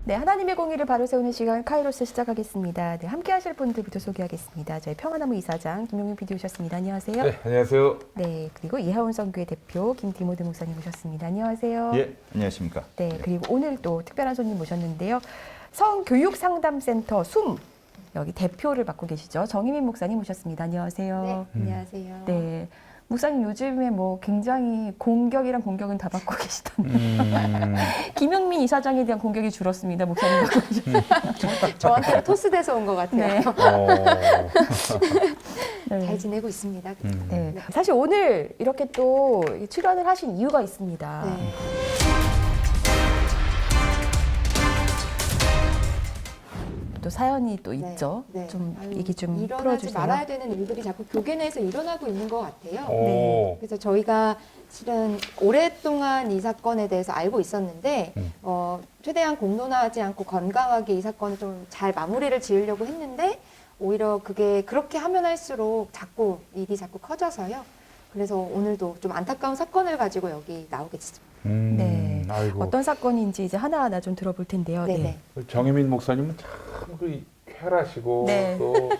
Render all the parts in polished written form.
네, 하나님의 공의를 바로 세우는 시간 카이로스 시작하겠습니다. 네, 함께 하실 분들부터 소개하겠습니다. 저희 평화나무 이사장 김용민 PD 오셨습니다. 안녕하세요. 네, 안녕하세요. 네, 그리고 이하온 선교회 대표 김디모드 목사님 오셨습니다. 안녕하세요. 예, 안녕하십니까. 네, 그리고 오늘 또 특별한 손님 모셨는데요. 성교육상담센터 숨 여기 대표를 맡고 계시죠. 정희민 목사님 오셨습니다. 안녕하세요. 네, 안녕하세요. 네. 목사님 요즘에 뭐 굉장히 공격이란 공격은 다 받고 계시던데 김용민 이사장에 대한 공격이 줄었습니다. 목사님 받고 계시던데. 저한테 토스돼서 온 것 같아요. 네. 잘 네. 지내고 있습니다. 네. 사실 오늘 이렇게 또 출연을 하신 이유가 있습니다. 네. 또 사연이 또 네, 있죠. 네. 좀 아유, 얘기 좀 일어나지 풀어주세요. 말아야 되는 일들이 자꾸 교계 내에서 일어나고 있는 것 같아요. 오. 그래서 저희가 실은 오랫동안 이 사건에 대해서 알고 있었는데 최대한 공론화하지 않고 건강하게 이 사건을 좀 잘 마무리를 지으려고 했는데 오히려 그게 그렇게 하면 할수록 자꾸 일이 자꾸 커져서요. 그래서 오늘도 좀 안타까운 사건을 가지고 여기 나오게 됐습니다. 네. 아이고. 어떤 사건인지 이제 하나하나 좀 들어볼 텐데요. 네네. 정혜민 목사님은 참그 쾌활하시고 네. 또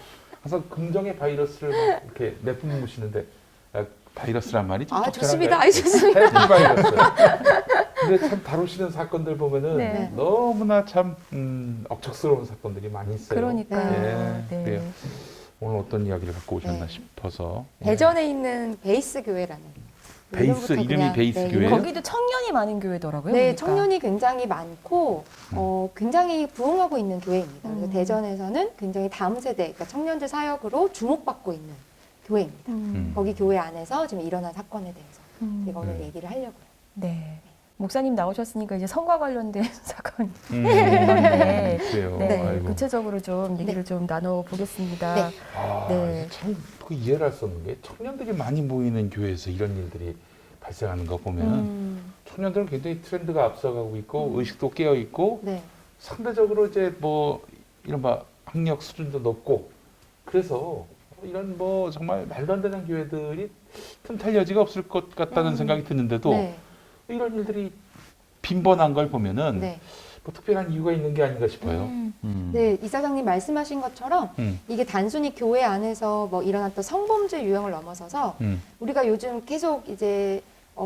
항상 긍정의 바이러스를 막 이렇게 내뿜으시는데 바이러스란 말이 좀 좋습니다. 적절한가요? 좋습니다. 해피 바이러스. 근데 참 다루시는 사건들 보면은 네. 너무나 참 억척스러운 사건들이 많이 있어요. 그러니까요. 네. 그래요. 오늘 어떤 이야기를 갖고 오셨나 네. 싶어서. 대전에 있는 베이스 교회라는 베이스, 이름부터 이름이 베이스 네, 교회예요? 거기도 청년이 많은 교회더라고요. 네, 보니까. 청년이 굉장히 많고 굉장히 부흥하고 있는 교회입니다. 그래서 대전에서는 굉장히 다음 세대, 그러니까 청년들 사역으로 주목받고 있는 교회입니다. 거기 교회 안에서 지금 일어난 사건에 대해서 제가 오늘 얘기를 하려고요. 네. 목사님 나오셨으니까 이제 성과 관련된 사건이 네. 그래요. 네, 아이고. 구체적으로 좀 얘기를 좀 나눠 보겠습니다. 네. 네. 참그 이해를 할 수 없는 게 청년들이 많이 모이는 교회에서 이런 일들이 발생하는 거 보면 청년들은 굉장히 트렌드가 앞서가고 있고 의식도 깨어 있고 네. 상대적으로 이제 뭐 이른바 학력 수준도 높고 그래서 이런 뭐 정말 말도 안 되는 교회들이 틈탈 여지가 없을 것 같다는 생각이 드는데도 네. 이런 일들이 빈번한 걸 보면은 네. 뭐 특별한 이유가 있는 게 아닌가 싶어요. 네, 이사장님 말씀하신 것처럼 이게 단순히 교회 안에서 뭐 일어났던 성범죄 유형을 넘어서서 우리가 요즘 계속 이제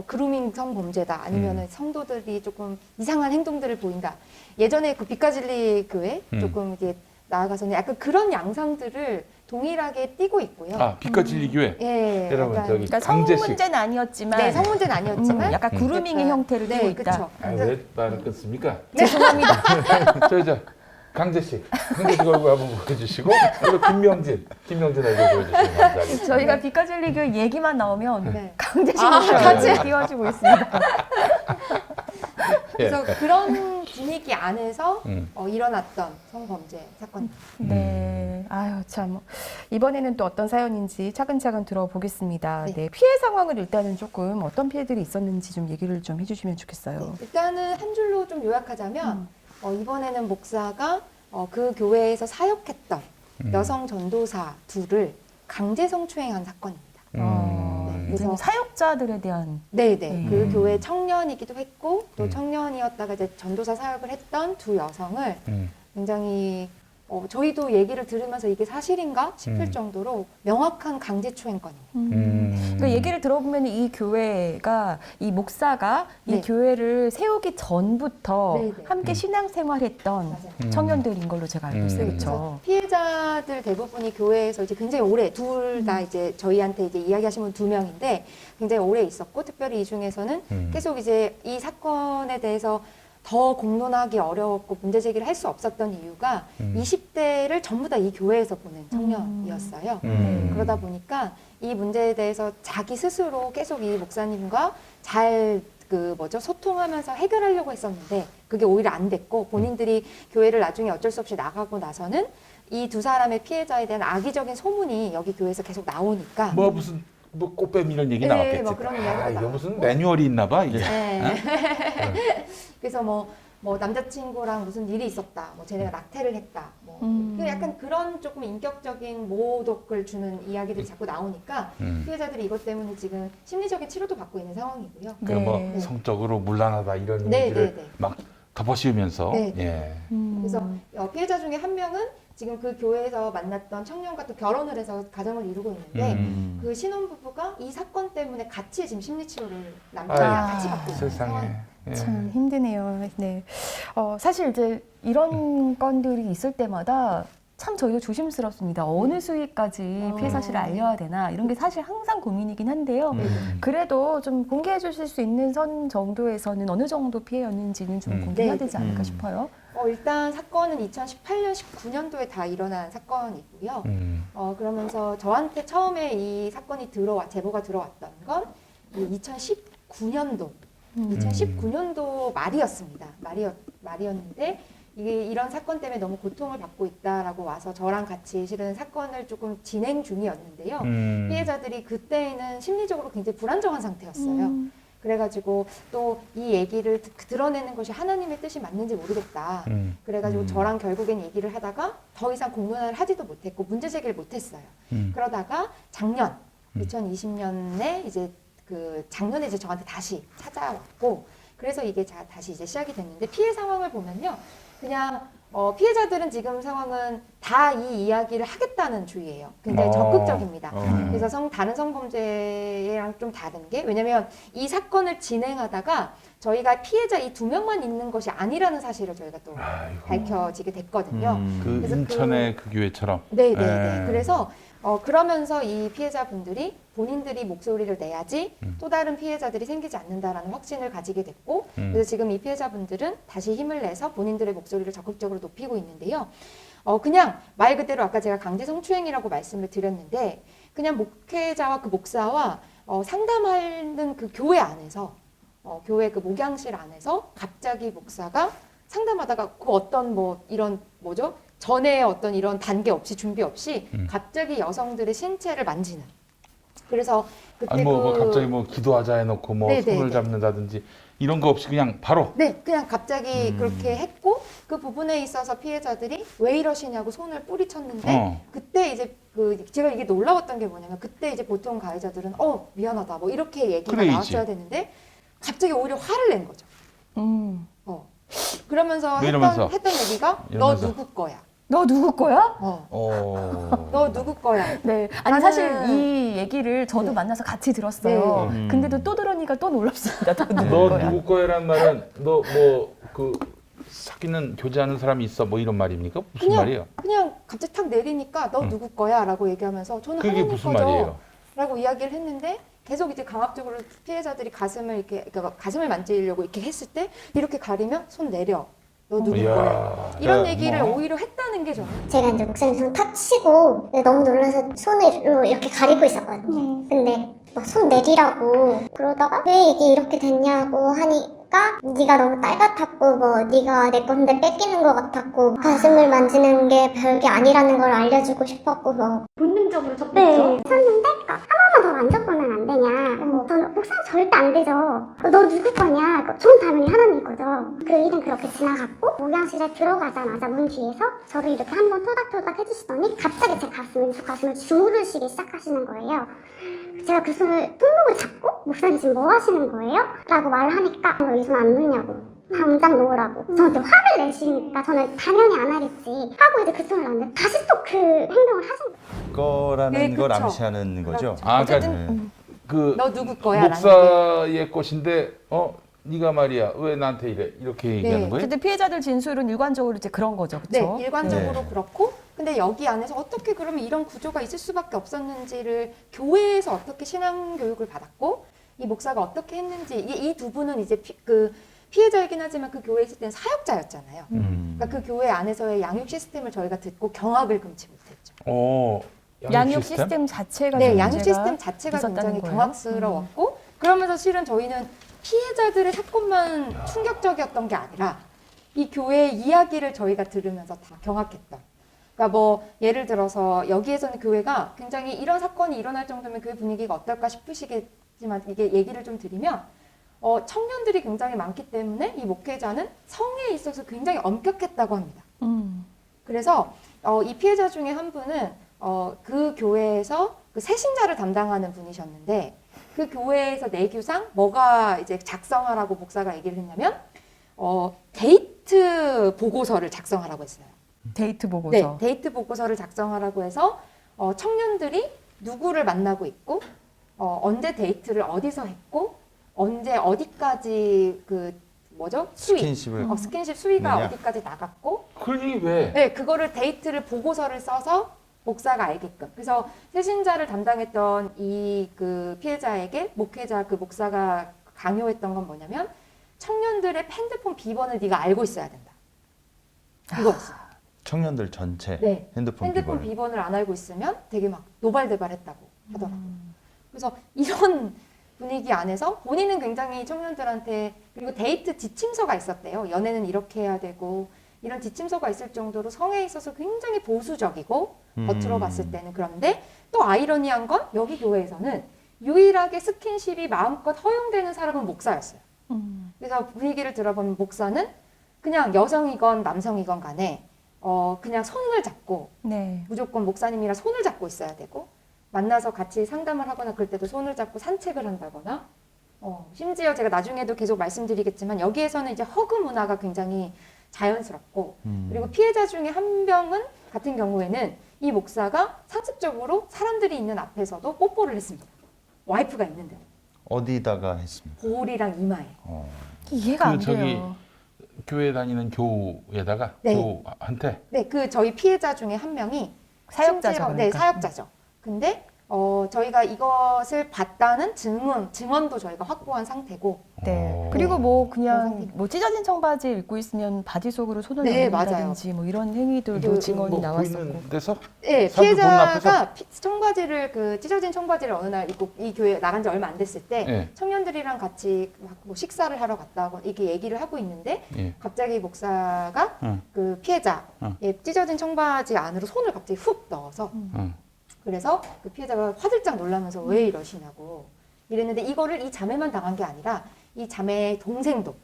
그루밍 성범죄다 아니면은 성도들이 조금 이상한 행동들을 보인다. 예전에 그 빛가진리 교회 조금 이제 나아가서는 약간 그런 양상들을 동일하게 띠고 있고요. 아, 빛가진리 교회. 예, 여러분 약간, 저기 그러니까 강제식. 성문제는 아니었지만 네, 성문제는 아니었지만 약간 구루밍의 약간, 형태를 띠고 네, 있다. 그쵸. 아, 왜 말을 끊습니까? 죄송합니다. 저 강제식 얼굴 한번 보여주시고 그리고 김명진 얼굴 보여주시면 감사하겠습니다. 저희가 빛가진리 교회 얘기만 나오면 네. 강제식으로 같이. 띄워주고 있습니다. 그래서 그런 분위기 안에서 음. 일어났던 성범죄 사건. 네. 아유, 참. 이번에는 또 어떤 사연인지 차근차근 들어보겠습니다. 네. 네. 피해 상황을 일단은 조금 어떤 피해들이 있었는지 좀 얘기를 좀 해주시면 좋겠어요. 네, 일단은 한 줄로 좀 요약하자면 이번에는 목사가 그 교회에서 사역했던 여성 전도사 둘을 강제 성추행한 사건입니다. 이제는 그래서 사역자들에 대한 네네 그 교회 청년이기도 했고 또 청년이었다가 이제 전도사 사역을 했던 두 여성을 굉장히 저희도 얘기를 들으면서 이게 사실인가 싶을 정도로 명확한 강제추행건입니다. 그러니까 얘기를 들어보면 이 교회가 이 목사가 이 네. 교회를 세우기 전부터 네, 네. 함께 신앙생활했던 맞아요. 청년들인 걸로 제가 알고 있어요. 그래서 그렇죠? 피해자들 대부분이 교회에서 이제 굉장히 오래 둘 다 이제 저희한테 이제 이야기하신 분 2명인데 굉장히 오래 있었고 특별히 이 중에서는 계속 이제 이 사건에 대해서 더 공론하기 어려웠고 문제 제기를 할 수 없었던 이유가 20대를 전부 다 이 교회에서 보낸 청년이었어요. 그러다 보니까 이 문제에 대해서 자기 스스로 계속 이 목사님과 잘 소통하면서 해결하려고 했었는데 그게 오히려 안 됐고 본인들이 교회를 나중에 어쩔 수 없이 나가고 나서는 이 두 사람의 피해자에 대한 악의적인 소문이 여기 교회에서 계속 나오니까 뭐 무슨 뭐 꽃뱀 이런 얘기 네, 나왔겠지. 뭐 그런 이야기가 아, 이거 나왔고. 무슨 매뉴얼이 있나 봐 이게. 네. 그래서 뭐 남자친구랑 무슨 일이 있었다, 뭐 쟤네가 낙태를 했다, 뭐 약간 그런 조금 인격적인 모독을 주는 이야기들이 자꾸 나오니까 피해자들이 이것 때문에 지금 심리적인 치료도 받고 있는 상황이고요. 그 뭐 네. 성적으로 문란하다 이런 네, 얘기를 네, 네. 막 덮어씌우면서. 네. 예. 그래서 피해자 중에 한 명은 지금 그 교회에서 만났던 청년과 또 결혼을 해서 가정을 이루고 있는데 음. 그 신혼부부가 이 사건 때문에 같이 지금 심리치료를 아유, 남편이랑 같이 받고 있는 세상에. 상황. 예. 참 힘드네요. 네. 사실 이제 이런 건들이 있을 때마다 참 저희도 조심스럽습니다. 어느 수위까지 피해 사실을 알려야 되나 이런 게 사실 항상 고민이긴 한데요. 그래도 좀 공개해 주실 수 있는 선 정도에서는 어느 정도 피해였는지는 좀 공개해야 네. 되지 않을까 싶어요. 일단 사건은 2018년, 19년도에 다 일어난 사건이고요. 그러면서 저한테 처음에 이 사건이 제보가 들어왔던 건 2019년도, 2019년도 말이었습니다. 말이었는데 이런 사건 때문에 너무 고통을 받고 있다라고 와서 저랑 같이 실은 사건을 조금 진행 중이었는데요. 피해자들이 그때는 심리적으로 굉장히 불안정한 상태였어요. 그래가지고 또 이 얘기를 드러내는 것이 하나님의 뜻이 맞는지 모르겠다. 그래가지고 저랑 결국엔 얘기를 하다가 더 이상 공론화를 하지도 못했고 문제 제기를 못했어요. 그러다가 작년 2020년에 이제 작년에 이제 저한테 다시 찾아왔고 그래서 이게 다시 이제 시작이 됐는데 피해 상황을 보면요. 그냥 피해자들은 지금 상황은 다 이 이야기를 하겠다는 주의예요. 굉장히 적극적입니다. 그래서 다른 성범죄랑 좀 다른 게 왜냐면 이 사건을 진행하다가 저희가 피해자 이 2명만 있는 것이 아니라는 사실을 저희가 또 밝혀지게 됐거든요. 그 그래서 인천의 그 교회처럼. 네네네. 그래서 그러면서 이 피해자분들이 본인들이 목소리를 내야지 또 다른 피해자들이 생기지 않는다라는 확신을 가지게 됐고 그래서 지금 이 피해자분들은 다시 힘을 내서 본인들의 목소리를 적극적으로 높이고 있는데요. 그냥 말 그대로 아까 제가 강제 성추행이라고 말씀을 드렸는데 그냥 목회자와 그 목사와 상담하는 그 교회 안에서 교회 그 목양실 안에서 갑자기 목사가 상담하다가 그 어떤 이런 뭐죠? 전에 어떤 이런 단계 없이 준비 없이 갑자기 여성들의 신체를 만지는. 그래서 그때 아니 갑자기 기도하자 해놓고 네네네. 손을 잡는다든지 이런 거 없이 그냥 바로. 네, 그냥 갑자기 그렇게 했고 그 부분에 있어서 피해자들이 왜 이러시냐고 손을 뿌리쳤는데 그때 이제 제가 이게 놀라웠던 게 뭐냐면 그때 이제 보통 가해자들은 미안하다 이렇게 얘기가 그래야지. 나왔어야 되는데 갑자기 오히려 화를 낸 거죠. 그러면서 이러면서? 했던 얘기가 너 이러면서. 누구 거야? 너 누구 거야? 너 누구 거야? 네. 아니 사실 이 얘기를 저도 만나서 같이 들었어요. 네. 근데도 또 들으니까 또 놀랍습니다. 너 누구 너 거야? 누구 거야란 말은 너 사귀는 교제하는 사람이 있어 이런 말입니까? 무슨 말이에요? 그냥 갑자기 탁 내리니까 너 누구 거야? 라고 얘기하면서 저는 그게 하나님 무슨 거죠. 말이에요? 라고 이야기를 했는데 계속 이제 강압적으로 피해자들이 가슴을 만지려고 이렇게 했을 때 이렇게 가리면 손 내려. 너 누구 이야. 거야? 이런 야, 얘기를 오히려 했다는 게 저는 제가 이제 목사님 손 탁 치고 너무 놀라서 손으로 이렇게 가리고 있었거든요. 근데 손 내리라고 그러다가 왜 이게 이렇게 됐냐고 하니까 네가 너무 딸 같았고 네가 내 건데 뺏기는 것 같았고 가슴을 만지는 게 별게 아니라는 걸 알려주고 싶었고 본능적으로 접했죠. 네. 했었는데 한 번만 더 만져보면 안 되냐. 저는 목사님 절대 안 되죠. 너 누구 거냐. 저는 당연히 하나님 거죠. 그 일은 그렇게 지나갔고 목양실에 들어가자마자 문 뒤에서 저를 이렇게 한번 토닥토닥 해주시더니 갑자기 제 가슴을 주무르시기 시작하시는 거예요. 제가 그 손목을 잡고 목사님 지금 뭐 하시는 거예요? 라고 말을 하니까 이 손 안 놓냐고 당장 놓으라고 저한테 화를 내시니까 저는 당연히 안 하겠지 하고 이제 그 손을 놨는데 다시 또 그 행동을 하신 거예요. 거라는 네, 걸 그쵸. 암시하는 거죠. 그러니까 어쨌든 너 누구 거야? 목사의 것인데 네가 말이야 왜 나한테 이렇게 얘기하는 거예요? 근데 피해자들 진술은 일관적으로 이제 그런 거죠, 네, 그렇죠? 일관적으로 네. 그렇고 근데 여기 안에서 어떻게 그러면 이런 구조가 있을 수밖에 없었는지를 교회에서 어떻게 신앙 교육을 받았고 이 목사가 어떻게 했는지 이 두 분은 이제 피해자이긴 하지만 그 교회에 있을 때는 사역자였잖아요. 그러니까 그 교회 안에서의 양육 시스템을 저희가 듣고 경악을 금치 못했죠. 양육 시스템 자체가 네, 좀 양육 문제가 시스템 자체가 있었다는 굉장히 거예요? 경악스러웠고 그러면서 실은 저희는 피해자들의 사건만 충격적이었던 게 아니라 이 교회의 이야기를 저희가 들으면서 다 경악했던. 그러니까 예를 들어서 여기에서는 교회가 굉장히 이런 사건이 일어날 정도면 교회 분위기가 어떨까 싶으시겠지만 이게 얘기를 좀 드리면 청년들이 굉장히 많기 때문에 이 목회자는 성에 있어서 굉장히 엄격했다고 합니다. 그래서 이 피해자 중에 한 분은 그 교회에서 그 새신자를 담당하는 분이셨는데 그 교회에서 내규상 뭐가 이제 작성하라고 목사가 얘기를 했냐면 데이트 보고서를 작성하라고 했어요. 데이트 보고서. 네, 데이트 보고서를 작성하라고 해서 청년들이 누구를 만나고 있고 언제 데이트를 어디서 했고 언제 어디까지 수위 스킨십을 스킨십 수위가 했느냐? 어디까지 나갔고 그걸 얘기 왜? 네, 그거를 데이트를 보고서를 써서 목사가 알게끔. 그래서 세신자를 담당했던 이 피해자에게 목회자 목사가 강요했던 건 뭐냐면 청년들의 핸드폰 비번을 네가 알고 있어야 된다. 이거였어요. 청년들 전체 네. 핸드폰 핸드폰 비번을. 비번을 안 알고 있으면 되게 막 노발대발했다고 하더라고요. 그래서 이런 분위기 안에서 본인은 굉장히 청년들한테 그리고 데이트 지침서가 있었대요. 연애는 이렇게 해야 되고 이런 지침서가 있을 정도로 성에 있어서 굉장히 보수적이고 겉으로 봤을 때는 그런데 또 아이러니한 건 여기 교회에서는 유일하게 스킨십이 마음껏 허용되는 사람은 목사였어요. 그래서 분위기를 들어보면 목사는 그냥 여성이건 남성이건 간에 그냥 손을 잡고 네. 무조건 목사님이랑 손을 잡고 있어야 되고 만나서 같이 상담을 하거나 그럴 때도 손을 잡고 산책을 한다거나 심지어 제가 나중에도 계속 말씀드리겠지만 여기에서는 이제 허그 문화가 굉장히 자연스럽고 그리고 피해자 중에 한 명은 같은 경우에는 이 목사가 상습적으로 사람들이 있는 앞에서도 뽀뽀를 했습니다. 와이프가 있는데 어디다가 했습니까? 볼이랑 이마에. 이해가 안 저기 돼요. 교회 다니는 교우에다가 네. 교우한테 네, 저희 피해자 중에 한 명이 사역자죠. 실제로, 네, 그러니까. 사역자죠. 근데 저희가 이것을 봤다는 증언도 저희가 확보한 상태고. 네. 그리고 뭐 그냥 그런 뭐 찢어진 청바지 입고 있으면 바지 속으로 손을 네, 넣는다든지 뭐 이런 행위들도 그, 증언이 뭐 나왔었고. 보이는 데서 네, 사람들 보는 앞에서? 피해자가 청바지를 찢어진 청바지를 어느 날 입고 이 교회 나간 지 얼마 안 됐을 때 예. 청년들이랑 같이 뭐 식사를 하러 갔다고 이렇게 얘기를 하고 있는데 예. 갑자기 목사가 응. 그 피해자의 찢어진 청바지 안으로 손을 갑자기 훅 넣어서 응. 그래서 그 피해자가 화들짝 놀라면서 왜 이러시냐고 이랬는데 이거를 이 자매만 당한 게 아니라 이 자매의 동생도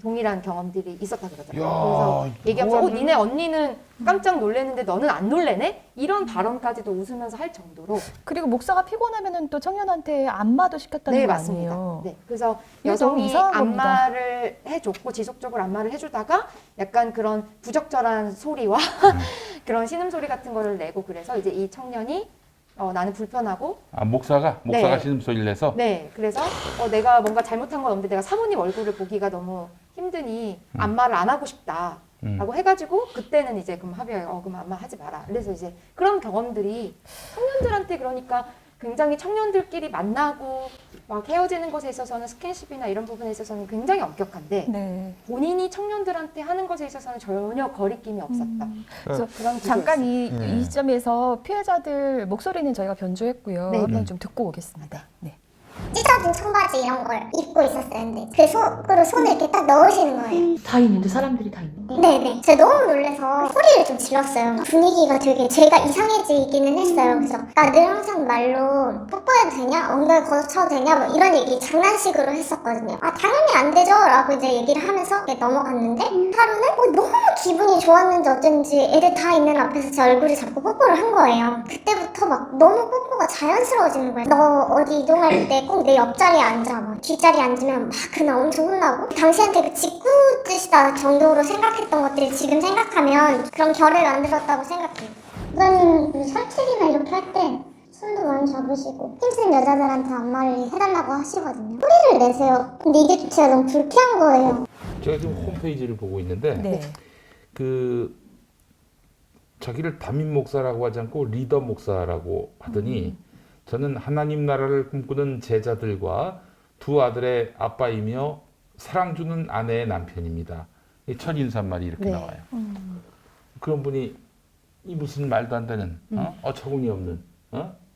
동일한 경험들이 있었다 그러더라고요. 야, 그래서 얘기하면서 이거는- 니네 언니는 깜짝 놀랐는데 너는 안 놀래네? 이런 발언까지도 웃으면서 할 정도로 그리고 목사가 피곤하면은 또 청년한테 안마도 시켰다는 네, 거 맞습니다. 아니에요. 네, 그래서 이게 너무 여성이 이상한 겁니다. 안마를 해줬고 지속적으로 안마를 해주다가 약간 그런 부적절한 소리와 그런 신음소리 같은 거를 내고 그래서 이제 이 청년이 나는 불편하고 목사가 네. 신음소리를 내서 네, 그래서 내가 뭔가 잘못한 건 없는데 내가 사모님 얼굴을 보기가 너무 힘드니 안마를 안 하고 싶다라고 해가지고 그때는 이제 그럼 합의해 그럼 안마 하지 마라. 그래서 이제 그런 경험들이 청년들한테 그러니까 굉장히 청년들끼리 만나고 막 헤어지는 것에 있어서는 스킨십이나 이런 부분에 있어서는 굉장히 엄격한데 네. 본인이 청년들한테 하는 것에 있어서는 전혀 거리낌이 없었다. 그래서 그런 잠깐 구조였어요. 이 시점에서 피해자들 목소리는 저희가 변조했고요. 네. 한번 좀 듣고 오겠습니다. 네. 찢어진 청바지 이런 걸 입고 있었었는데 그 속으로 손을 이렇게 딱 넣으시는 거예요. 다 있는데 사람들이 다 있는데 네네. 제가 너무 놀라서 소리를 좀 질렀어요. 분위기가 되게 제가 이상해지기는 했어요. 그래서 나 늘 항상 말로 뽀뽀해도 되냐? 엉덩이 걷어차도 되냐? 뭐 이런 얘기 장난식으로 했었거든요. 당연히 안 되죠? 라고 이제 얘기를 하면서 이렇게 넘어갔는데 하루는 너무 기분이 좋았는지 어쩐지 애들 다 있는 앞에서 제 얼굴을 잡고 뽀뽀를 한 거예요. 그때부터 막 너무 뽀뽀가 자연스러워지는 거예요. 너 어디 이동할 때 꼭 내 옆자리에 앉아. 막 뒷자리에 앉으면 막 그날 엄청 혼나고 당시한테 그 짓궂으시다 정도로 생각했던 것들이 지금 생각하면 그런 결을 만들었다고 생각해요. 부모님 설치기나 이렇게 할 때 손도 많이 잡으시고 힘센 여자들한테 안마를 해달라고 하시거든요. 소리를 내세요. 근데 이게 제가 너무 불쾌한 거예요. 제가 지금 홈페이지를 보고 있는데 네. 자기를 담임 목사라고 하지 않고 리더 목사라고 하더니 저는 하나님 나라를 꿈꾸는 제자들과 두 아들의 아빠이며 사랑 주는 아내의 남편입니다. 이 첫 인사말이 이렇게 네. 나와요. 그런 분이 이 무슨 말도 안 되는 어처구니 없는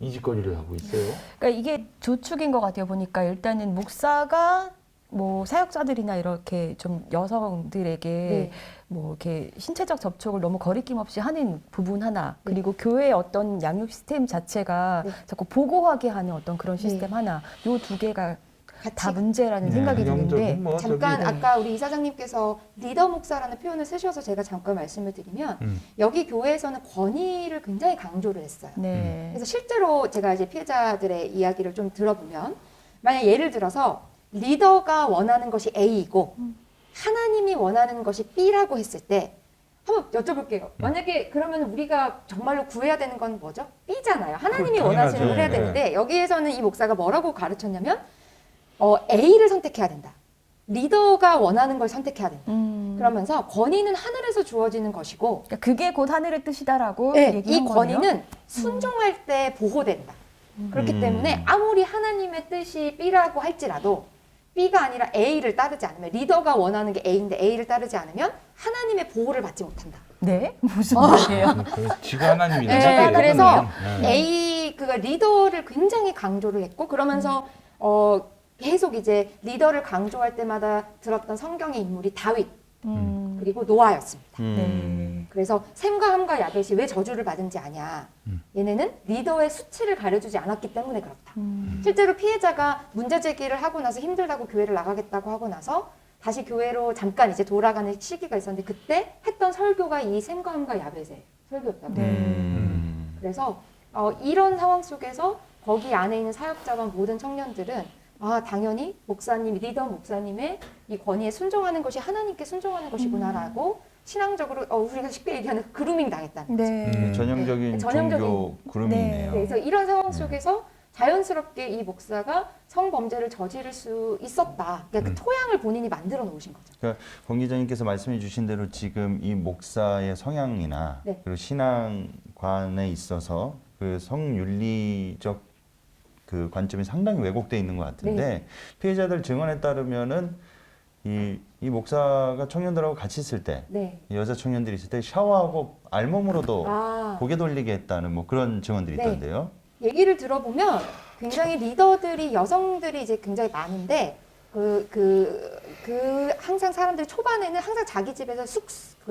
이짓거리를 하고 있어요. 그러니까 이게 조축인 것 같아요. 보니까 일단은 목사가 뭐 사역자들이나 이렇게 좀 여성들에게 네. 뭐 이렇게 신체적 접촉을 너무 거리낌 없이 하는 부분 하나, 그리고 교회의 어떤 양육 시스템 자체가 네. 자꾸 보고하게 하는 어떤 그런 시스템 네. 하나, 요 두 개가 같이 다 문제라는 생각이 드는데 전형적인 뭐 잠깐 저기 아까 우리 이사장님께서 리더 목사라는 표현을 쓰셔서 제가 잠깐 말씀을 드리면 여기 교회에서는 권위를 굉장히 강조를 했어요. 네. 그래서 실제로 제가 이제 피해자들의 이야기를 좀 들어보면 만약 예를 들어서 리더가 원하는 것이 A이고 하나님이 원하는 것이 B라고 했을 때 한번 여쭤볼게요. 만약에 그러면 우리가 정말로 구해야 되는 건 뭐죠? B잖아요. 하나님이 당연하죠. 원하시는 걸 해야 되는데 여기에서는 이 목사가 뭐라고 가르쳤냐면 A를 선택해야 된다. 리더가 원하는 걸 선택해야 된다. 그러면서 권위는 하늘에서 주어지는 것이고 그러니까 그게 곧 하늘의 뜻이다라고 네, 얘기한 이 거네요. 권위는 순종할 때 보호된다. 그렇기 때문에 아무리 하나님의 뜻이 B라고 할지라도 B가 아니라 A를 따르지 않으면 리더가 원하는 게 A인데 A를 따르지 않으면 하나님의 보호를 받지 못한다. 네? 무슨 말이에요? 지가 하나님이네. 네, 그래서 네. A 그가 리더를 굉장히 강조를 했고 그러면서 계속 이제 리더를 강조할 때마다 들었던 성경의 인물이 다윗 그리고 노아였습니다. 네. 그래서 셈과 함과 야벳이 왜 저주를 받은지 아냐. 얘네는 리더의 수치를 가려주지 않았기 때문에 그렇다. 실제로 피해자가 문제 제기를 하고 나서 힘들다고 교회를 나가겠다고 하고 나서 다시 교회로 잠깐 이제 돌아가는 시기가 있었는데 그때 했던 설교가 이 셈과 함과 야벳의 설교였다고. 그래서 이런 상황 속에서 거기 안에 있는 사역자와 모든 청년들은 당연히 목사님, 리더 목사님의 이 권위에 순종하는 것이 하나님께 순종하는 것이구나라고 신앙적으로 우리가 쉽게 얘기하는 그루밍 당했다는 거죠. 네. 전형적인 종교 그룹이네요. 네, 그래서 이런 상황 속에서 자연스럽게 이 목사가 성범죄를 저지를 수 있었다. 그러니까 그 토양을 본인이 만들어 놓으신 거죠. 그러니까 권 기자님께서 말씀해 주신 대로 지금 이 목사의 성향이나 네. 그리고 신앙관에 있어서 그 성윤리적 그 관점이 상당히 왜곡되어 있는 것 같은데 피해자들 증언에 따르면은 이 목사가 청년들하고 같이 있을 때 네. 여자 청년들이 있을 때 샤워하고 알몸으로도 고개 돌리게 했다는 뭐 그런 증언들이 네. 있던데요. 얘기를 들어보면 굉장히 리더들이 여성들이 이제 굉장히 많은데 항상 사람들이 초반에는 항상 자기 집에서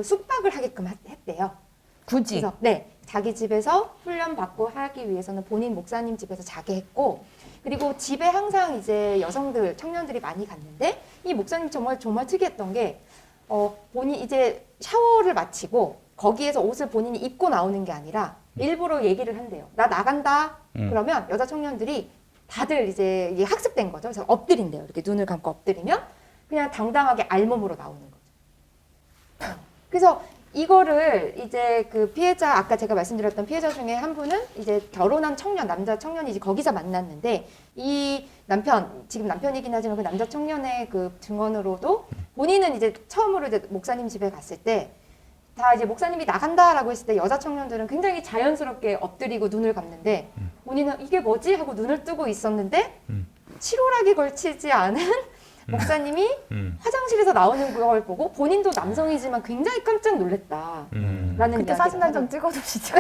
숙박을 하게끔 했대요. 굳이. 그래서 네, 자기 집에서 훈련 받고 하기 위해서는 본인 목사님 집에서 자게 했고, 그리고 집에 항상 이제 여성들 청년들이 많이 갔는데 이 목사님 정말 특이했던 게 본인 이제 샤워를 마치고 거기에서 옷을 본인이 입고 나오는 게 아니라 일부러 얘기를 한대요. 나 나간다. 그러면 여자 청년들이 다들 이제 이게 학습된 거죠. 그래서 엎드린대요. 이렇게 눈을 감고 엎드리면 그냥 당당하게 알몸으로 나오는 거죠. 그래서 이거를 이제 그 피해자, 아까 제가 말씀드렸던 피해자 중에 한 분은 이제 결혼한 청년, 남자 청년이 이제 거기서 만났는데 이 남편, 지금 남편이긴 하지만 그 남자 청년의 그 증언으로도 본인은 이제 처음으로 이제 목사님 집에 갔을 때 다 이제 목사님이 나간다라고 했을 때 여자 청년들은 굉장히 자연스럽게 엎드리고 눈을 감는데 본인은 이게 뭐지? 하고 눈을 뜨고 있었는데 치료락이 걸치지 않은 목사님이 화장실에서 나오는 걸 보고 본인도 남성이지만 굉장히 깜짝 놀랐다. 라는 그때 사진 한 장 찍어두시죠.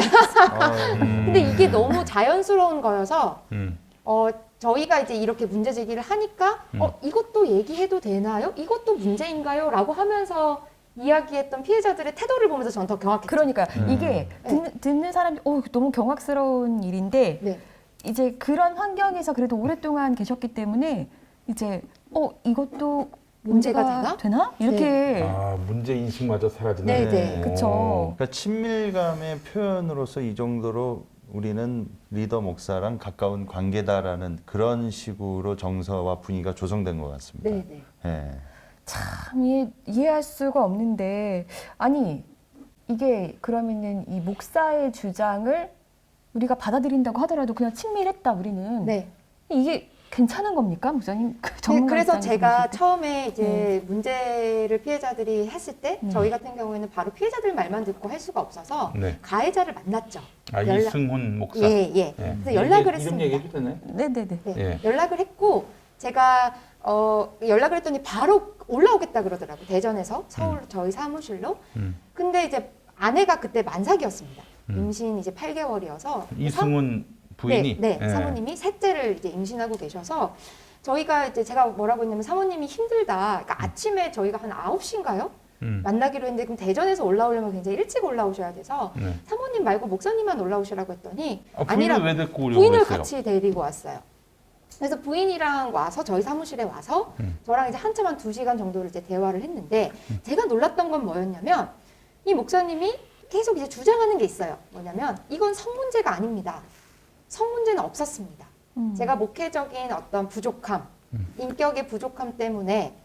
근데 이게 너무 자연스러운 거여서 저희가 이제 이렇게 문제 제기를 하니까 이것도 얘기해도 되나요? 이것도 문제인가요? 라고 하면서 이야기했던 피해자들의 태도를 보면서 저는 더 경악했죠. 그러니까 이게 듣는 사람이 너무 경악스러운 일인데 네. 이제 그런 환경에서 그래도 오랫동안 계셨기 때문에 이제 이것도 문제가 되나? 이렇게 문제 인식마저 사라지네. 네. 그쵸. 그러니까 친밀감의 표현으로서 이 정도로 우리는 리더 목사랑 가까운 관계다라는 그런 식으로 정서와 분위기가 조성된 것 같습니다. 네. 예. 참 이해할 수가 없는데 아니 이게 그러면은 이 목사의 주장을 우리가 받아들인다고 하더라도 그냥 친밀했다 우리는 네. 이게 괜찮은 겁니까, 목사님? 그래서 제가 보실 때? 처음에 이제 문제를 피해자들이 했을 때 저희 같은 경우에는 바로 피해자들 말만 듣고 할 수가 없어서 네. 가해자를 만났죠. 이승훈 목사. 예. 그래서 연락을 이름 했습니다. 얘기해도 되나요? 네네네. 네. 예. 연락을 했고 제가 연락을 했더니 바로 올라오겠다 그러더라고요. 대전에서 서울 저희 사무실로. 근데 이제 아내가 그때 만삭이었습니다. 임신 이제 8개월이어서 이승훈 부인이 네, 사모님이 셋째를 이제 임신하고 계셔서 저희가 이제 제가 뭐라고 했냐면 사모님이 힘들다. 그러니까 아침에 저희가 한 9시인가요? 만나기로 했는데 그럼 대전에서 올라오려면 굉장히 일찍 올라오셔야 돼서 사모님 말고 목사님만 올라오시라고 했더니 부인을 왜 데리고 오려고 부인을 했어요? 같이 데리고 왔어요. 그래서 부인이랑 와서 저희 사무실에 와서 저랑 이제 한참 한 2시간 정도를 이제 대화를 했는데 제가 놀랐던 건 뭐였냐면 이 목사님이 계속 이제 주장하는 게 있어요. 뭐냐면 이건 성 문제가 아닙니다. 성 문제는 없었습니다. 제가 목회적인 어떤 부족함, 인격의 부족함 때문에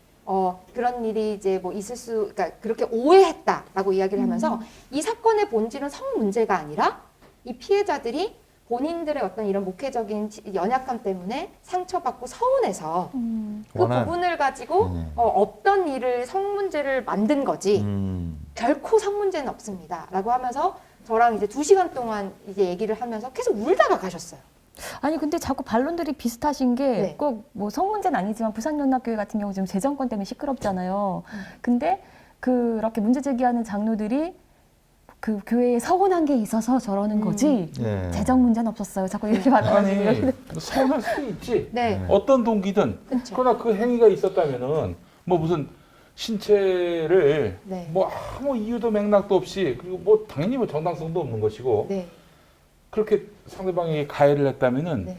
그런 일이 이제 뭐 있을 수, 그러니까 그렇게 오해했다라고 이야기를 하면서 이 사건의 본질은 성 문제가 아니라 이 피해자들이 본인들의 어떤 이런 목회적인 연약함 때문에 상처받고 서운해서 그 원한. 부분을 가지고 없던 일을 성 문제를 만든 거지 결코 성 문제는 없습니다. 라고 하면서 저랑 이제 2시간 동안 이제 얘기를 하면서 계속 울다가 가셨어요. 아니 근데 자꾸 반론들이 비슷하신 게 네. 꼭 뭐 성 문제는 아니지만 부산연합교회 같은 경우 지금 재정권 때문에 시끄럽잖아요. 근데 그렇게 문제 제기하는 장로들이 그 교회에 서운한 게 있어서 저러는 거지 예. 재정 문제는 없었어요. 자꾸 이렇게 아니 말하는 서운할 수도 있지. 네. 어떤 동기든 그쵸. 그러나 그 행위가 있었다면은 뭐 무슨 신체를 네. 뭐 아무 이유도 맥락도 없이 그리고 뭐 당연히 뭐 정당성도 없는 것이고 네. 그렇게 상대방에게 가해를 했다면은 네.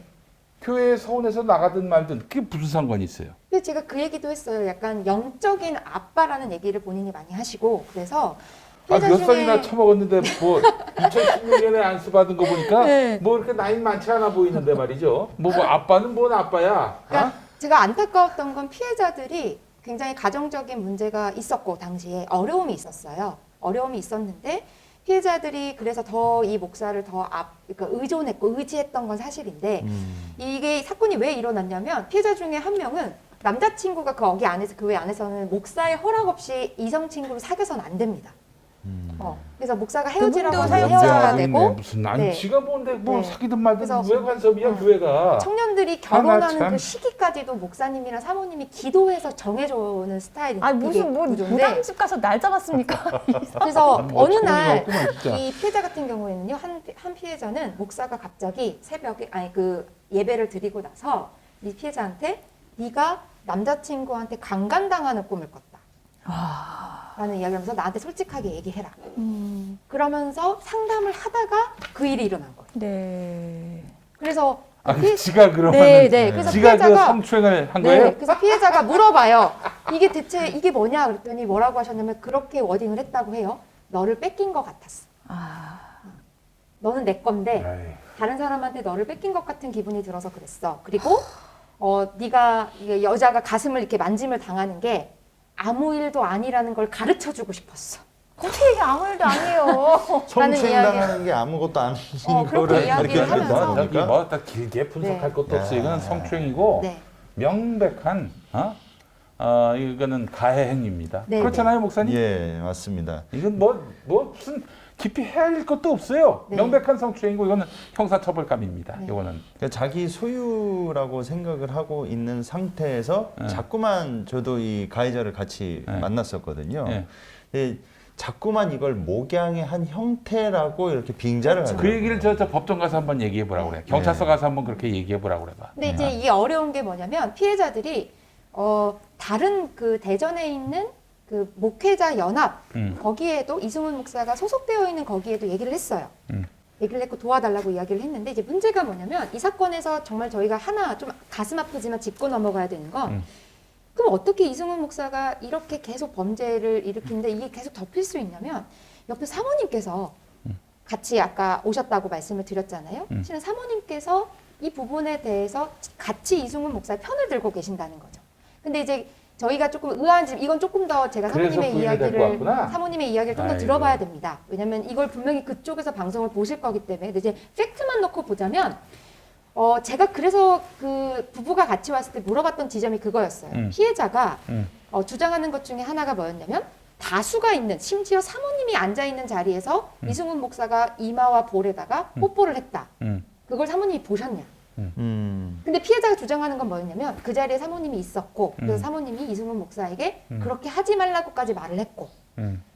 교회에 서운해서 나가든 말든 그게 무슨 상관이 있어요? 근데 제가 그 얘기도 했어요. 약간 영적인 아빠라는 얘기를 본인이 많이 하시고 그래서 피해자 몇 살이나 중에 처먹었는데 뭐 2016년에 안수 받은 거 보니까 네. 뭐 이렇게 나이 많지 않아 보이는데 말이죠. 뭐 아빠는 뭔 아빠야? 그러니까 제가 안타까웠던 건 피해자들이 굉장히 가정적인 문제가 있었고 당시에 어려움이 있었어요. 어려움이 있었는데 피해자들이 그래서 더 이 목사를 그러니까 의존했고 의지했던 건 사실인데 이게 사건이 왜 일어났냐면 피해자 중에 한 명은 남자친구가 거기 안에서 교회 안에서는 목사의 허락 없이 이성 친구를 사귀어서는 안 됩니다. 그래서 목사가 헤어지라고 그분도 하면 사용자가 헤어져야 있네. 되고 무슨 네. 지가 뭔데 뭐 네. 사귀든 말든 그래서 왜 간섭이야 교회가? 청년들이 아, 나 결혼하는 참. 그 시기까지도 목사님이랑 사모님이 기도해서 정해주는 스타일이 아니 무슨 뭐 구조인데 무당집 가서 날 잡았습니까? 그래서 어느 어처구니가 날 없구만, 진짜. 이 피해자 같은 경우에는요 한 피해자는 목사가 갑자기 새벽에 그 예배를 드리고 나서 이 피해자한테 네가 남자친구한테 강간당하는 꿈을 꿨다 라는 이야기를 하면서 나한테 솔직하게 얘기해라 그러면서 상담을 하다가 그 일이 일어난 거예요. 네. 그래서 지가 그러면 네. 그래서 지가 그 피해자가 성추행을 한 네, 거예요? 그래서 피해자가 물어봐요. 이게 대체 이게 뭐냐 그랬더니 뭐라고 하셨냐면 그렇게 워딩을 했다고 해요. 너를 뺏긴 것 같았어. 너는 내 건데 아이. 다른 사람한테 너를 뺏긴 것 같은 기분이 들어서 그랬어. 그리고 네가 이게 여자가 가슴을 이렇게 만짐을 당하는 게 아무 일도 아니라는 걸 가르쳐주고 싶었어. 어떻게 이게 아무 일도 아니에요. 라는 성추행당하는 게 아무것도 아닌 그렇게 거를 이야기를 가르쳐 하면서 준다는 여기 겁니까? 뭐다 길게 분석할 네. 것도 없어. 이거는 야. 성추행이고 네. 명백한 이거는 가해 행위입니다. 네, 그렇잖아요, 목사님? 예, 맞습니다. 이건 뭐 무슨 깊이 헤아릴 것도 없어요. 네. 명백한 성추행이고 이거는 형사처벌감입니다. 네. 이거는 그러니까 자기 소유라고 생각을 하고 있는 상태에서 네. 자꾸만 저도 이 가해자를 같이 네. 만났었거든요. 네. 근데 자꾸만 이걸 목양의 한 형태라고 이렇게 빙자를 그 하더라고요. 얘기를 저 법정 가서 한번 얘기해 보라고 그래. 경찰서 가서 한번 그렇게 얘기해 보라고 그래 봐. 근데 이제 이게 어려운 게 뭐냐면 피해자들이 다른 그 대전에 있는 그 목회자 연합 거기에도 이승훈 목사가 소속되어 있는 거기에도 얘기를 했어요. 얘기를 했고 도와달라고 이야기를 했는데 이제 문제가 뭐냐면 이 사건에서 정말 저희가 하나 좀 가슴 아프지만 짚고 넘어가야 되는 건 그럼 어떻게 이승훈 목사가 이렇게 계속 범죄를 일으키는데 이게 계속 덮일 수 있냐면 옆에 사모님께서 같이 아까 오셨다고 말씀을 드렸잖아요. 실은 사모님께서 이 부분에 대해서 같이 이승훈 목사의 편을 들고 계신다는 거죠. 근데 이제 저희가 조금 의아한 점, 이건 조금 더 제가 그래서 사모님의 부인이 데리고 이야기를 왔구나. 사모님의 이야기를 좀 더 아이고. 들어봐야 됩니다. 왜냐면 이걸 분명히 그쪽에서 방송을 보실 거기 때문에. 근데 이제 팩트만 놓고 보자면 제가 그래서 그 부부가 같이 왔을 때 물어봤던 지점이 그거였어요. 피해자가 주장하는 것 중에 하나가 뭐였냐면 다수가 있는 심지어 사모님이 앉아 있는 자리에서 이승훈 목사가 이마와 볼에다가 뽀뽀를 했다. 그걸 사모님이 보셨냐? 근데 피해자가 주장하는 건 뭐였냐면 그 자리에 사모님이 있었고 그래서 사모님이 이승훈 목사에게 그렇게 하지 말라고까지 말을 했고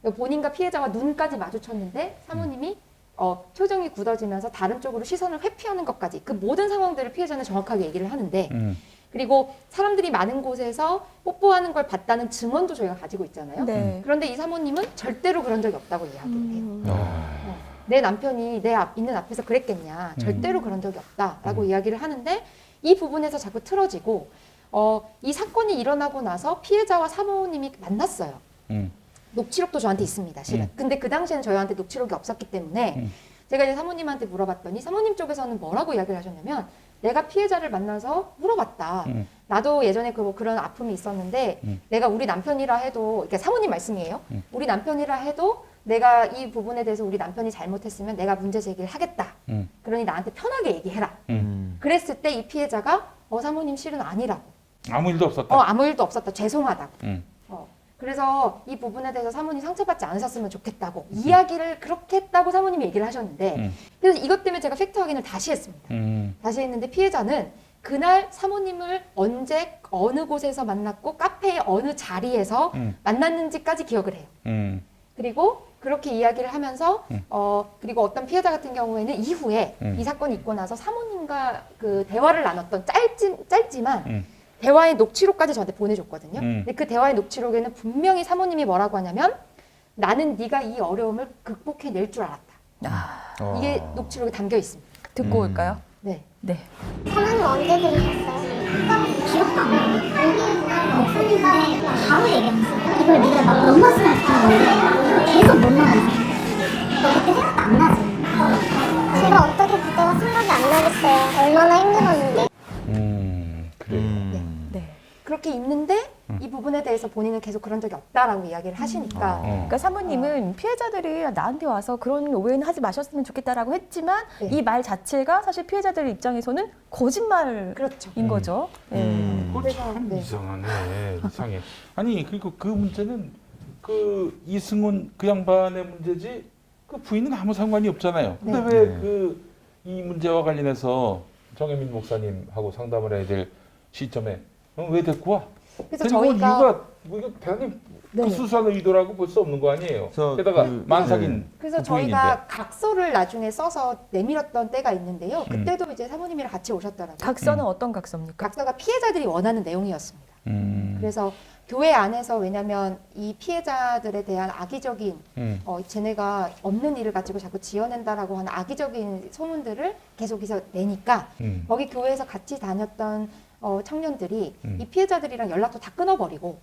본인과 피해자와 눈까지 마주쳤는데 사모님이 표정이 굳어지면서 다른 쪽으로 시선을 회피하는 것까지 그 모든 상황들을 피해자는 정확하게 얘기를 하는데 그리고 사람들이 많은 곳에서 뽀뽀하는 걸 봤다는 증언도 저희가 가지고 있잖아요. 네. 그런데 이 사모님은 절대로 그런 적이 없다고 이야기를 해요. 내 남편이 내 있는 앞에서 그랬겠냐. 절대로 그런 적이 없다라고 이야기를 하는데 이 부분에서 자꾸 틀어지고 이 사건이 일어나고 나서 피해자와 사모님이 만났어요. 녹취록도 저한테 있습니다, 실은. 근데 그 당시에는 저희한테 녹취록이 없었기 때문에 제가 이제 사모님한테 물어봤더니 사모님 쪽에서는 뭐라고 이야기를 하셨냐면 내가 피해자를 만나서 물어봤다. 나도 예전에 그런 아픔이 있었는데 내가 우리 남편이라 해도, 그러니까 사모님 말씀이에요. 우리 남편이라 해도 내가 이 부분에 대해서 우리 남편이 잘못했으면 내가 문제 제기를 하겠다. 그러니 나한테 편하게 얘기해라. 그랬을 때 이 피해자가 사모님 실은 아니라고. 아무 일도 없었다. 아무 일도 없었다. 죄송하다고. 음. 그래서 이 부분에 대해서 사모님 상처받지 않으셨으면 좋겠다고 이야기를 그렇게 했다고 사모님이 얘기를 하셨는데 그래서 이것 때문에 제가 팩트 확인을 다시 했습니다. 다시 했는데 피해자는 그날 사모님을 언제 어느 곳에서 만났고 카페의 어느 자리에서 만났는지까지 기억을 해요. 그리고 그렇게 이야기를 하면서 그리고 어떤 피해자 같은 경우에는 이후에 이 사건이 있고 나서 사모님과 그 대화를 나눴던 짧지만 대화의 녹취록까지 저한테 보내줬거든요. 근데 그 대화의 녹취록에는 분명히 사모님이 뭐라고 하냐면 나는 네가 이 어려움을 극복해낼 줄 알았다. 이게 녹취록에 담겨 있습니다. 듣고 올까요? 네. 네. 상황이 언제 들으셨어요? 기억도 안 나요. 목소리가 바로 얘기했어요. 이걸 네가 막 넘었으면 좋겠는데 계속 못 넘었어요. 너 그때 생각도 안 나지? 제가 어떻게 그때가 생각이 안 나겠어요. 얼마나 힘들었는데. 그래요. 네. 그렇게 있는데 이 부분에 대해서 본인은 계속 그런 적이 없다라고 이야기를 하시니까 그러니까 사모님은 피해자들이 나한테 와서 그런 오해는 하지 마셨으면 좋겠다라고 했지만 네. 이 말 자체가 사실 피해자들 입장에서는 거짓말인 그렇죠. 거죠. 그거 그래서, 참 네. 이상하네. 이상해. 아니 그리고 그 문제는 그 이승훈 그 양반의 문제지 그 부인은 아무 상관이 없잖아요. 근데 네. 왜 네. 그 이 문제와 관련해서 정혜민 목사님하고 상담을 해야 될 시점에 왜 데리고 와? 그래서 그리고 저희가 이유가 이거 대단히 네. 그 수수한 의도라고 볼 수 없는 거 아니에요. 그래서 게다가 그- 만삭인 그래서 그 부인인데. 저희가 각서를 나중에 써서 내밀었던 때가 있는데요. 그때도 이제 사모님이랑 같이 오셨더라고요. 각서는 어떤 각서입니까? 각서가 피해자들이 원하는 내용이었습니다. 음. 그래서 교회 안에서 왜냐하면 이 피해자들에 대한 악의적인 쟤네가 없는 일을 가지고 자꾸 지어낸다라고 하는 악의적인 소문들을 계속해서 내니까 거기 교회에서 같이 다녔던 청년들이 이 피해자들이랑 연락도 다 끊어버리고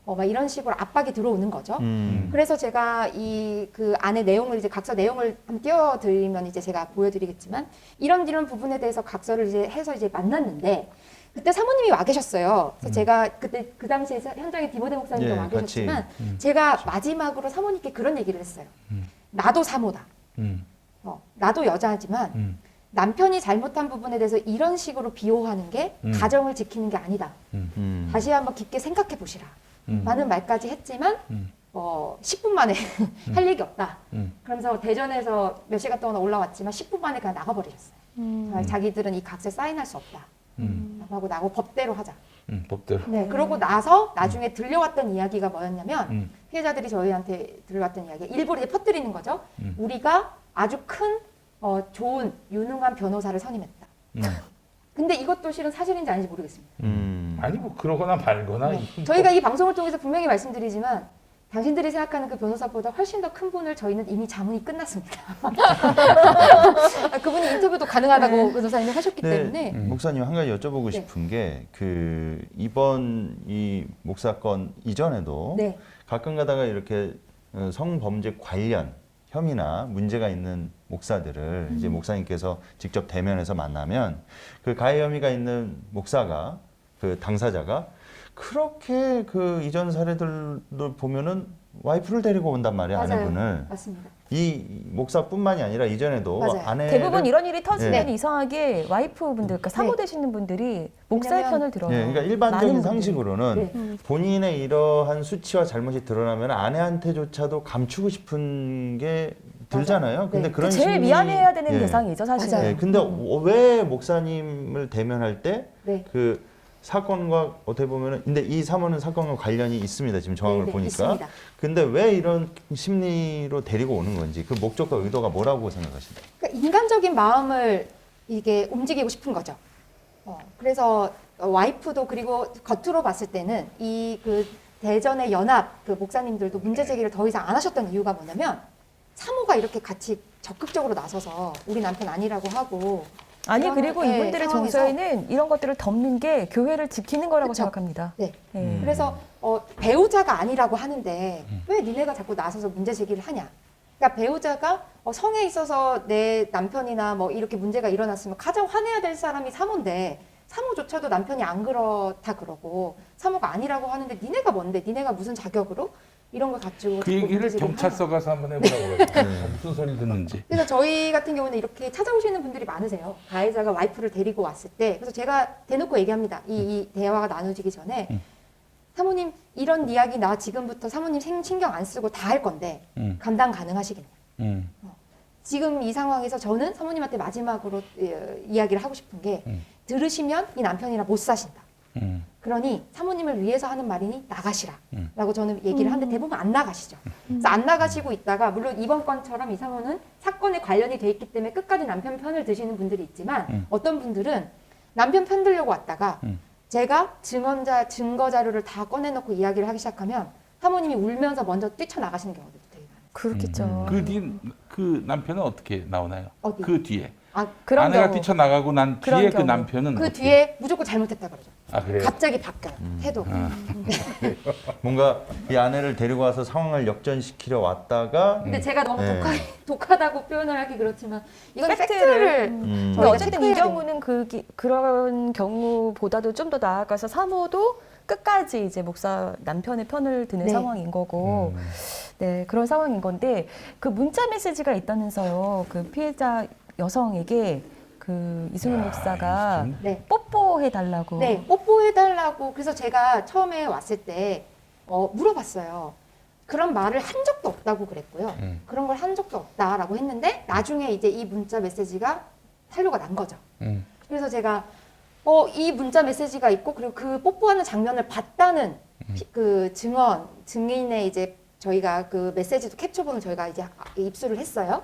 막 이런 식으로 압박이 들어오는 거죠. 그래서 제가 이 그 안에 내용을 이제 각서 내용을 한번 띄워드리면 이제 제가 보여드리겠지만 이런 부분에 대해서 각서를 이제 해서 이제 만났는데 그때 사모님이 와 계셨어요. 그래서 제가 그때 그 당시에 현장에 디모데 목사님도 예, 와 같이. 계셨지만 제가 마지막으로 사모님께 그런 얘기를 했어요. 나도 사모다. 나도 여자지만 남편이 잘못한 부분에 대해서 이런 식으로 비호하는 게 가정을 지키는 게 아니다. 다시 한번 깊게 생각해 보시라. 라는 말까지 했지만 10분 만에 할 얘기 없다. 그러면서 대전에서 몇 시간 동안 올라왔지만 10분 만에 그냥 나가버리셨어요. 자기들은 이 각서에 사인할 수 없다. 하고 나고 법대로 하자. 법대로. 네, 그러고 나서 나중에 들려왔던 이야기가 뭐였냐면 피해자들이 저희한테 들려왔던 이야기 일부러 이제 퍼뜨리는 거죠. 우리가 아주 큰 좋은 유능한 변호사를 선임했다. 근데 이것도 실은 사실인지 아닌지 모르겠습니다. 아니 뭐 그러거나 말거나. 네. 저희가 이 방송을 통해서 분명히 말씀드리지만 당신들이 생각하는 그 변호사보다 훨씬 더 큰 분을 저희는 이미 자문이 끝났습니다. 그분이 인터뷰도 가능하다고 변호사님이 하셨기 때문에 목사님 한 가지 여쭤보고 네. 싶은 게 그 이번 이 목사건 이전에도 네. 가끔 가다가 이렇게 성범죄 관련 혐의나 문제가 있는 목사들을 이제 목사님께서 직접 대면해서 만나면 그 가해 혐의가 있는 목사가 그 당사자가 그렇게 그 이전 사례들도 보면은 와이프를 데리고 온단 말이에요. 맞아요. 아내분을. 맞습니다. 이 목사뿐만이 아니라 이전에도 맞아요. 아내를 대부분 이런 일이 터지면 네. 이상하게 와이프분들, 그러니까 사모 되시는 분들이 목사의 왜냐면- 편을 들어요. 예, 그러니까 많은 일반적인 분들이. 상식으로는 네. 본인의 이러한 수치와 잘못이 드러나면 아내한테조차도 감추고 싶은 게 들잖아요. 근데 네. 그런 제일 심리- 미안해야 되는 예. 대상이죠, 사실은. 맞아요. 예, 근데 왜 목사님을 대면할 때 네. 그 사건과 어떻게 보면은 근데 이 사모는 사건과 관련이 있습니다. 지금 정황을 네, 보니까. 있습니다. 근데 왜 이런 심리로 데리고 오는 건지 그 목적과 의도가 뭐라고 생각하십니까? 그러니까 인간적인 마음을 이게 움직이고 싶은 거죠. 그래서 와이프도 그리고 겉으로 봤을 때는 이 그 대전의 연합 그 목사님들도 문제 제기를 더 이상 안 하셨던 이유가 뭐냐면 사모가 이렇게 같이 적극적으로 나서서 우리 남편 아니라고 하고 아니, 이런, 그리고 네, 이분들의 상황에서- 정서에는 이런 것들을 덮는 게 교회를 지키는 거라고 그쵸. 생각합니다. 네. 예. 그래서 배우자가 아니라고 하는데 왜 니네가 자꾸 나서서 문제 제기를 하냐? 그러니까 배우자가 성에 있어서 내 남편이나 뭐 이렇게 문제가 일어났으면 가장 화내야 될 사람이 사모인데 사모조차도 남편이 안 그렇다 그러고 사모가 아니라고 하는데 니네가 뭔데? 니네가 무슨 자격으로? 이런 걸 가지고 그 자꾸 얘기를 문제제기를 경찰서 가서 한번 해보라고 그래요. 무슨 소리 듣는지. 그래서 저희 같은 경우는 이렇게 찾아오시는 분들이 많으세요. 가해자가 와이프를 데리고 왔을 때. 그래서 제가 대놓고 얘기합니다. 이 대화가 나눠지기 전에. 사모님, 이런 이야기 나 지금부터 사모님 신경 안 쓰고 다 할 건데 감당 가능하시겠냐. 지금 이 상황에서 저는 사모님한테 마지막으로 이야기를 하고 싶은 게 들으시면 이 남편이랑 못 사신다. 그러니 사모님을 위해서 하는 말이니 나가시라 라고 저는 얘기를 하는데 대부분 안 나가시죠. 그래서 안 나가시고 있다가 물론 이번 건처럼 이 사모는 사건에 관련이 돼 있기 때문에 끝까지 남편 편을 드시는 분들이 있지만 어떤 분들은 남편 편 들려고 왔다가 제가 증거 자료를 다 꺼내놓고 이야기를 하기 시작하면 사모님이 울면서 먼저 뛰쳐나가시는 경우도 되게 많아요. 그렇겠죠. 그 남편은 어떻게 나오나요? 어디? 그 뒤에. 그런 아내가 경우. 뛰쳐나가고 난 그런 뒤에 그 경우. 남편은 그 어떻게? 뒤에 무조건 잘못했다 그러죠. 아, 그래요? 갑자기 바뀌어요. 태도. 뭔가 이 아내를 데리고 와서 상황을 역전시키려 왔다가 근데 제가 너무 네. 독하다고 표현을 하기 그렇지만 이건 팩트를. 팩트를 음. 근데 어쨌든 이 체크해야 경우는 그런 경우보다도 좀 더 나아가서 사모도 끝까지 이제 목사 남편의 편을 드는 네. 상황인 거고, 네, 그런 상황인 건데, 그 문자 메시지가 있다면서요. 그 피해자 여성에게 그 이승훈 목사가 네. 뽀뽀해 달라고. 네, 뽀뽀해달라고. 그래서 제가 처음에 왔을 때 물어봤어요. 그런 말을 한 적도 없다고 그랬고요. 그런 걸 한 적도 없다라고 했는데 나중에 이제 이 문자 메시지가 탄로가 난 거죠. 그래서 제가 이 문자 메시지가 있고 그리고 그 뽀뽀하는 장면을 봤다는 그 증인의 이제 저희가 그 메시지도 캡처본을 저희가 이제 입수를 했어요.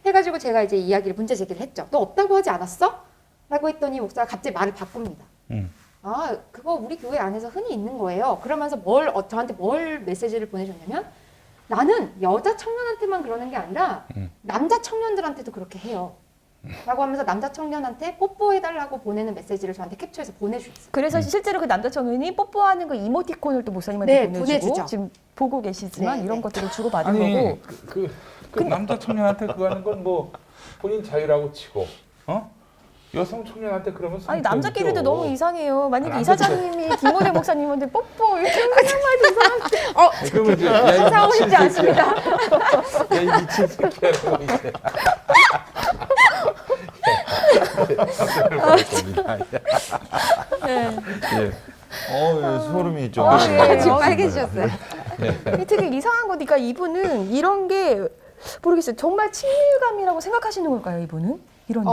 해가지고 제가 이제 이야기를 문제 제기를 했죠. 너 없다고 하지 않았어? 라고 했더니 목사가 갑자기 말을 바꿉니다. 아, 그거 우리 교회 안에서 흔히 있는 거예요. 그러면서 저한테 뭘 메시지를 보내셨냐면 나는 여자 청년한테만 그러는 게 아니라 남자 청년들한테도 그렇게 해요. 라고 하면서 남자 청년한테 뽀뽀해달라고 보내는 메시지를 저한테 캡처해서 보내주셨어요. 그래서 실제로 그 남자 청년이 뽀뽀하는 그 이모티콘을 또 목사님한테 네, 보내주고 보내주죠. 지금 보고 계시지만 네, 이런 네. 것들을 주고받은 아니 거고. 그 남자 청년한테 그거 하는 건 뭐 본인 자유라고 치고 여성 청년한테 그러면 아니 상처 남자끼리도 없죠. 너무 이상해요. 만약에 아, 이사장님이 김모래 목사님한테 뽀뽀 이렇게 한마디 이상한데 그러면 이제 야이 사고 싶지 않습니다. 야이 미친 새끼라고 이제 네. 예. 소름이 좀. 네. 지금 빨개지셨어요. 되게 이상한 거니까 이분은 이런 게 모르겠어요. 정말 친밀감이라고 생각하시는 걸까요, 이분은? 이런 게?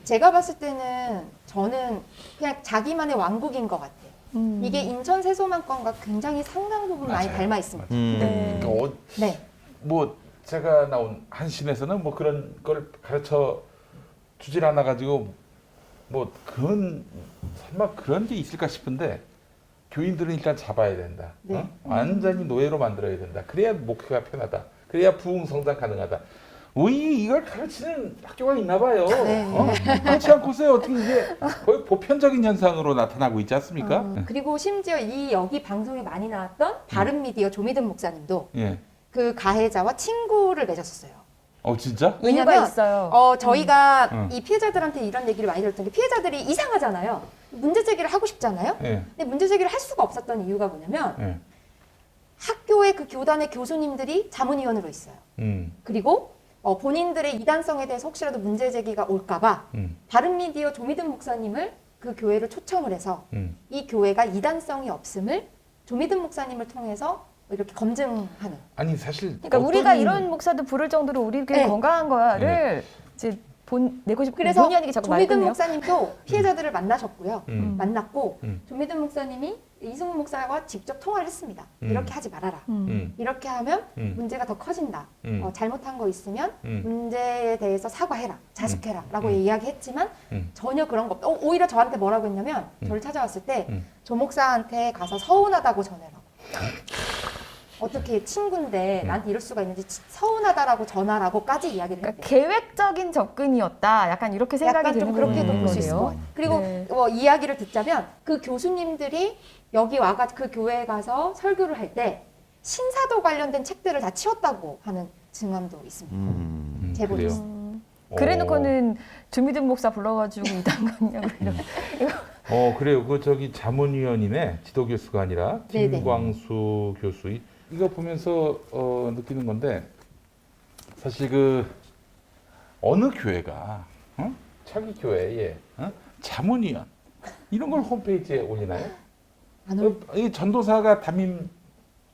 제가 봤을 때는 저는 그냥 자기만의 왕국인 것 같아요. 이게 인천 세소만건과 굉장히 상당 부분 많이 맞아요. 닮아 있습니다. 네. 그러니까 네. 뭐 제가 나온 한신에서는 뭐 그런 걸 가르쳐 주질 않아 가지고 뭐 그런 설마 그런 게 있을까 싶은데 교인들은 일단 잡아야 된다. 네. 완전히 노예로 만들어야 된다. 그래야 목표가 편하다. 그래야 부흥성장 가능하다. 의 이걸 가르치는 학교가 있나 봐요. 네. 그렇지 않고서야 어떻게 이게 거의 보편적인 현상으로 나타나고 있지 않습니까? 그리고 심지어 여기 방송에 많이 나왔던 바른미디어 조미든 목사님도 예. 그 가해자와 친구를 맺었었어요. 진짜? 이유가 왜냐면 있어요. 저희가 이 피해자들한테 이런 얘기를 많이 들었던 게 피해자들이 이상하잖아요. 문제 제기를 하고 싶잖아요. 예. 근데 문제 제기를 할 수가 없었던 이유가 뭐냐면 예. 학교의 그 교단의 교수님들이 자문위원으로 있어요. 그리고 본인들의 이단성에 대해서 혹시라도 문제 제기가 올까봐 바른미디어 조미든 목사님을 그 교회를 초청을 해서 이 교회가 이단성이 없음을 조미든 목사님을 통해서 이렇게 검증하는. 아니 사실 그러니까 어떤- 우리가 이런 목사도 부를 정도로 우리 교회 네. 건강한 거를 이제 내고 싶고 그래서 본의 아니게 자꾸 말 조미든 끊네요. 목사님도 피해자들을 만나셨고요. 음. 만났고 음. 조미든 목사님이 이승훈 목사와 직접 통화를 했습니다. 이렇게 하지 말아라. 이렇게 하면 문제가 더 커진다. 잘못한 거 있으면 문제에 대해서 사과해라. 자숙해라. 라고 이야기했지만 전혀 그런 거 없다. 오히려 저한테 뭐라고 했냐면 저를 찾아왔을 때 조 목사한테 가서 서운하다고 전해라고. 어떻게 친구인데 나한테 이럴 수가 있는지 서운하다라고 전하라고까지 이야기를 그러니까 했대요. 계획적인 접근이었다. 약간 이렇게 생각이 약간 좀 드는 그렇게 거네요. 볼 수 있을 것 같아요. 그리고 네. 이야기를 듣자면 그 교수님들이 여기 와가 그 교회에 가서 설교를 할 때 신사도 관련된 책들을 다 치웠다고 하는 증언도 있습니다. 그래요? 제보도 있습니다. 그래놓고는 주미등 목사 불러가지고 이단 거냐고 이런. 그래요. 그 저기 자문위원이네. 지도 교수가 아니라 네네. 김광수 교수. 이거 보면서 느끼는 건데 사실 그 어느 교회가 자기 교회에 자문위원 이런 걸 홈페이지에 올리나요? 이 전도사가 담임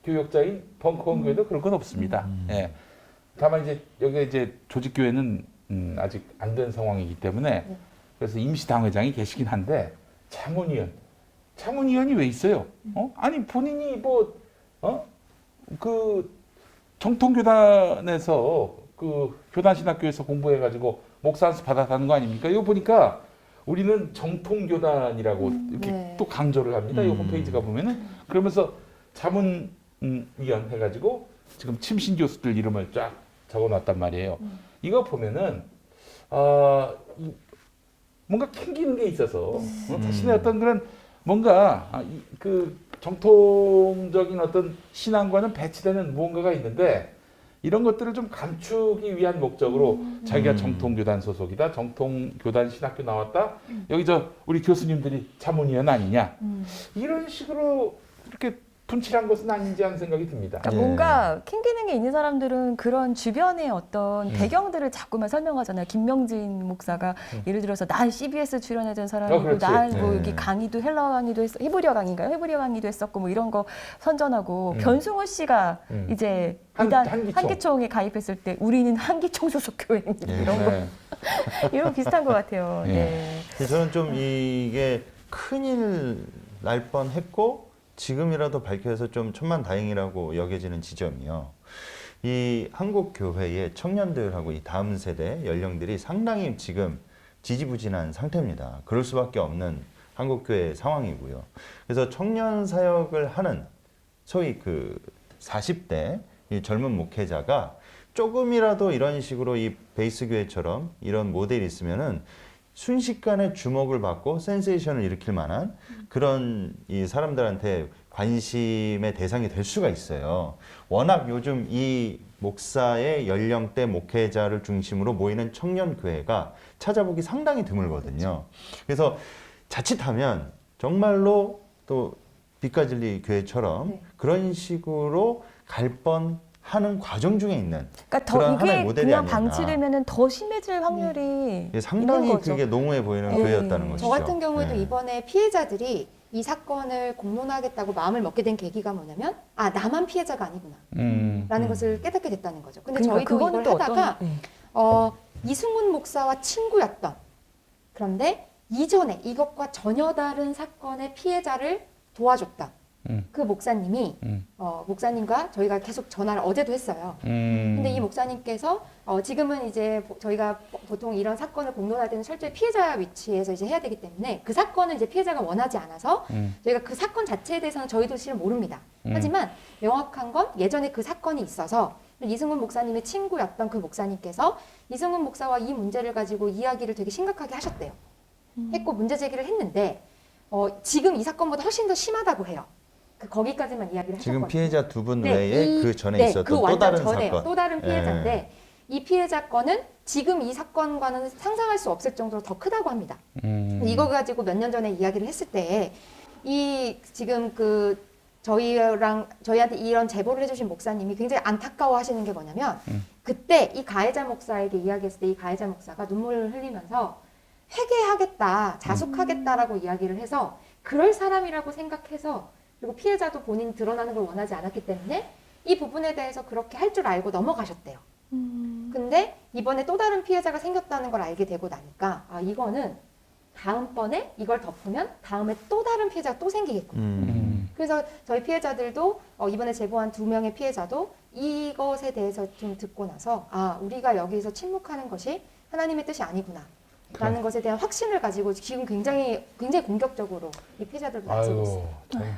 교역자인 벙커원 교회도 그런 건 없습니다. 예. 다만 이제 여기 이제 조직 교회는 아직 안 된 상황이기 때문에 그래서 임시 당회장이 계시긴 한데 자문위원이 왜 있어요? 아니 본인이 그 정통교단에서 그 교단신학교에서 공부해가지고 목사 안수 받았다는 거 아닙니까? 이거 보니까 우리는 정통교단이라고 이렇게 네. 또 강조를 합니다. 이 홈페이지가 보면은 그러면서 자문위원 해가지고 지금 침신 교수들 이름을 쫙 적어놨단 말이에요. 이거 보면은 뭔가 캥기는 게 있어서 자신의 어떤 그런 뭔가 그 정통적인 어떤 신앙과는 배치되는 무언가가 있는데 이런 것들을 좀 감추기 위한 목적으로 자기가 정통교단 소속이다, 정통교단 신학교 나왔다, 여기 우리 교수님들이 자문위원 아니냐 이런 식으로 이렇게 분칠한 것은 아닌지 하는 생각이 듭니다. 그러니까 뭔가 캥기는 게 있는 사람들은 그런 주변의 어떤 배경들을 자꾸만 설명하잖아요. 김명진 목사가 예를 들어서 난 CBS 출연했던 사람이고 그렇지. 난 뭐 네. 여기 강의도 헬라어 강의도 히브리어 강의인가요? 히브리어 강의도 했었고 뭐 이런 거 선전하고 변승호 씨가 이제 한기총에 가입했을 때 우리는 한기총 소속 교회입니다. 이런 거 이런 거 비슷한 것 같아요. 네. 저는 좀 이게 큰일 날 뻔했고 지금이라도 밝혀서 좀 천만다행이라고 여겨지는 지점이요. 이 한국 교회의 청년들하고 이 다음 세대 연령들이 상당히 지금 지지부진한 상태입니다. 그럴 수밖에 없는 한국 교회 상황이고요. 그래서 청년 사역을 하는 소위 그 40대 이 젊은 목회자가 조금이라도 이런 식으로 이 베이스 교회처럼 이런 모델이 있으면은 순식간에 주목을 받고 센세이션을 일으킬 만한 그런 이 사람들한테 관심의 대상이 될 수가 있어요. 워낙 요즘 이 목사의 연령대 목회자를 중심으로 모이는 청년 교회가 찾아보기 상당히 드물거든요. 그래서 자칫하면 정말로 또 빛가진리 교회처럼 그런 식으로 갈 뻔하는 과정 중에 있는 그러니까 더 그런 하나의 이게 모델이 그냥 아니었나. 방치되면은 더 심해질 확률이 이게 상당히 있는 거죠. 그게 농후해 보이는 네. 교회였다는 저 것이죠. 같은 경우에도 네. 이번에 피해자들이 이 사건을 공론하겠다고 마음을 먹게 된 계기가 뭐냐면 나만 피해자가 아니구나 라는 것을 깨닫게 됐다는 거죠. 근데 그러니까 저희도 그거는 이걸 또 하다가 이승훈 목사와 친구였던, 그런데 이전에 이것과 전혀 다른 사건의 피해자를 도와줬던 그 목사님이 목사님과 저희가 계속 전화를 어제도 했어요. 근데 이 목사님께서 지금은 이제 저희가 보통 이런 사건을 공론할 때는 철저히 피해자 위치에서 이제 해야 되기 때문에 그 사건은 이제 피해자가 원하지 않아서 저희가 그 사건 자체에 대해서는 저희도 실은 모릅니다. 하지만 명확한 건 예전에 그 사건이 있어서 이승훈 목사님의 친구였던 그 목사님께서 이승훈 목사와 이 문제를 가지고 이야기를 되게 심각하게 하셨대요. 했고 문제 제기를 했는데 지금 이 사건보다 훨씬 더 심하다고 해요. 거기까지만 이야기를 지금 하셨거든요. 피해자 두 분 네, 외에 그 전에 있었던 그 또 완전 다른 전에요. 사건. 또 다른 피해자인데 이 피해자 건은 지금 이 사건과는 상상할 수 없을 정도로 더 크다고 합니다. 이거 가지고 몇 년 전에 이야기를 했을 때 이 지금 그 저희한테 이런 제보를 해주신 목사님이 굉장히 안타까워하시는 게 뭐냐면 그때 이 가해자 목사에게 이야기했을 때 이 가해자 목사가 눈물을 흘리면서 회개하겠다, 자숙하겠다라고 이야기를 해서 그럴 사람이라고 생각해서 그리고 피해자도 본인이 드러나는 걸 원하지 않았기 때문에 이 부분에 대해서 그렇게 할 줄 알고 넘어가셨대요. 근데 이번에 또 다른 피해자가 생겼다는 걸 알게 되고 나니까 이거는 다음번에 이걸 덮으면 다음에 또 다른 피해자가 또 생기겠구나. 그래서 저희 피해자들도 이번에 제보한 2명의 피해자도 이것에 대해서 좀 듣고 나서 우리가 여기서 침묵하는 것이 하나님의 뜻이 아니구나 라는 것에 대한 확신을 가지고 지금 굉장히 공격적으로 이 피해자들도 나서고 있어요.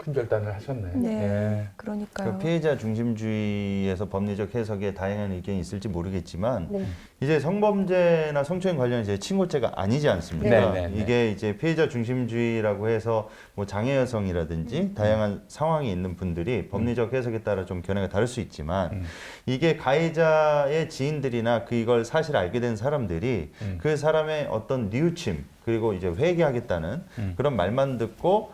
큰 결단을 하셨네. 네. 예. 그러니까요. 그 피해자 중심주의에서 법리적 해석에 다양한 의견이 있을지 모르겠지만 네. 이제 성범죄나 성추행 관련 이제 친고죄가 아니지 않습니까? 네, 네, 네. 이게 이제 피해자 중심주의라고 해서 뭐 장애 여성이라든지 다양한 상황이 있는 분들이 법리적 해석에 따라 좀 견해가 다를 수 있지만 이게 가해자의 지인들이나 이걸 사실 알게 된 사람들이 그 사람의 어떤 뉘우침 그리고 이제 회개하겠다는 그런 말만 듣고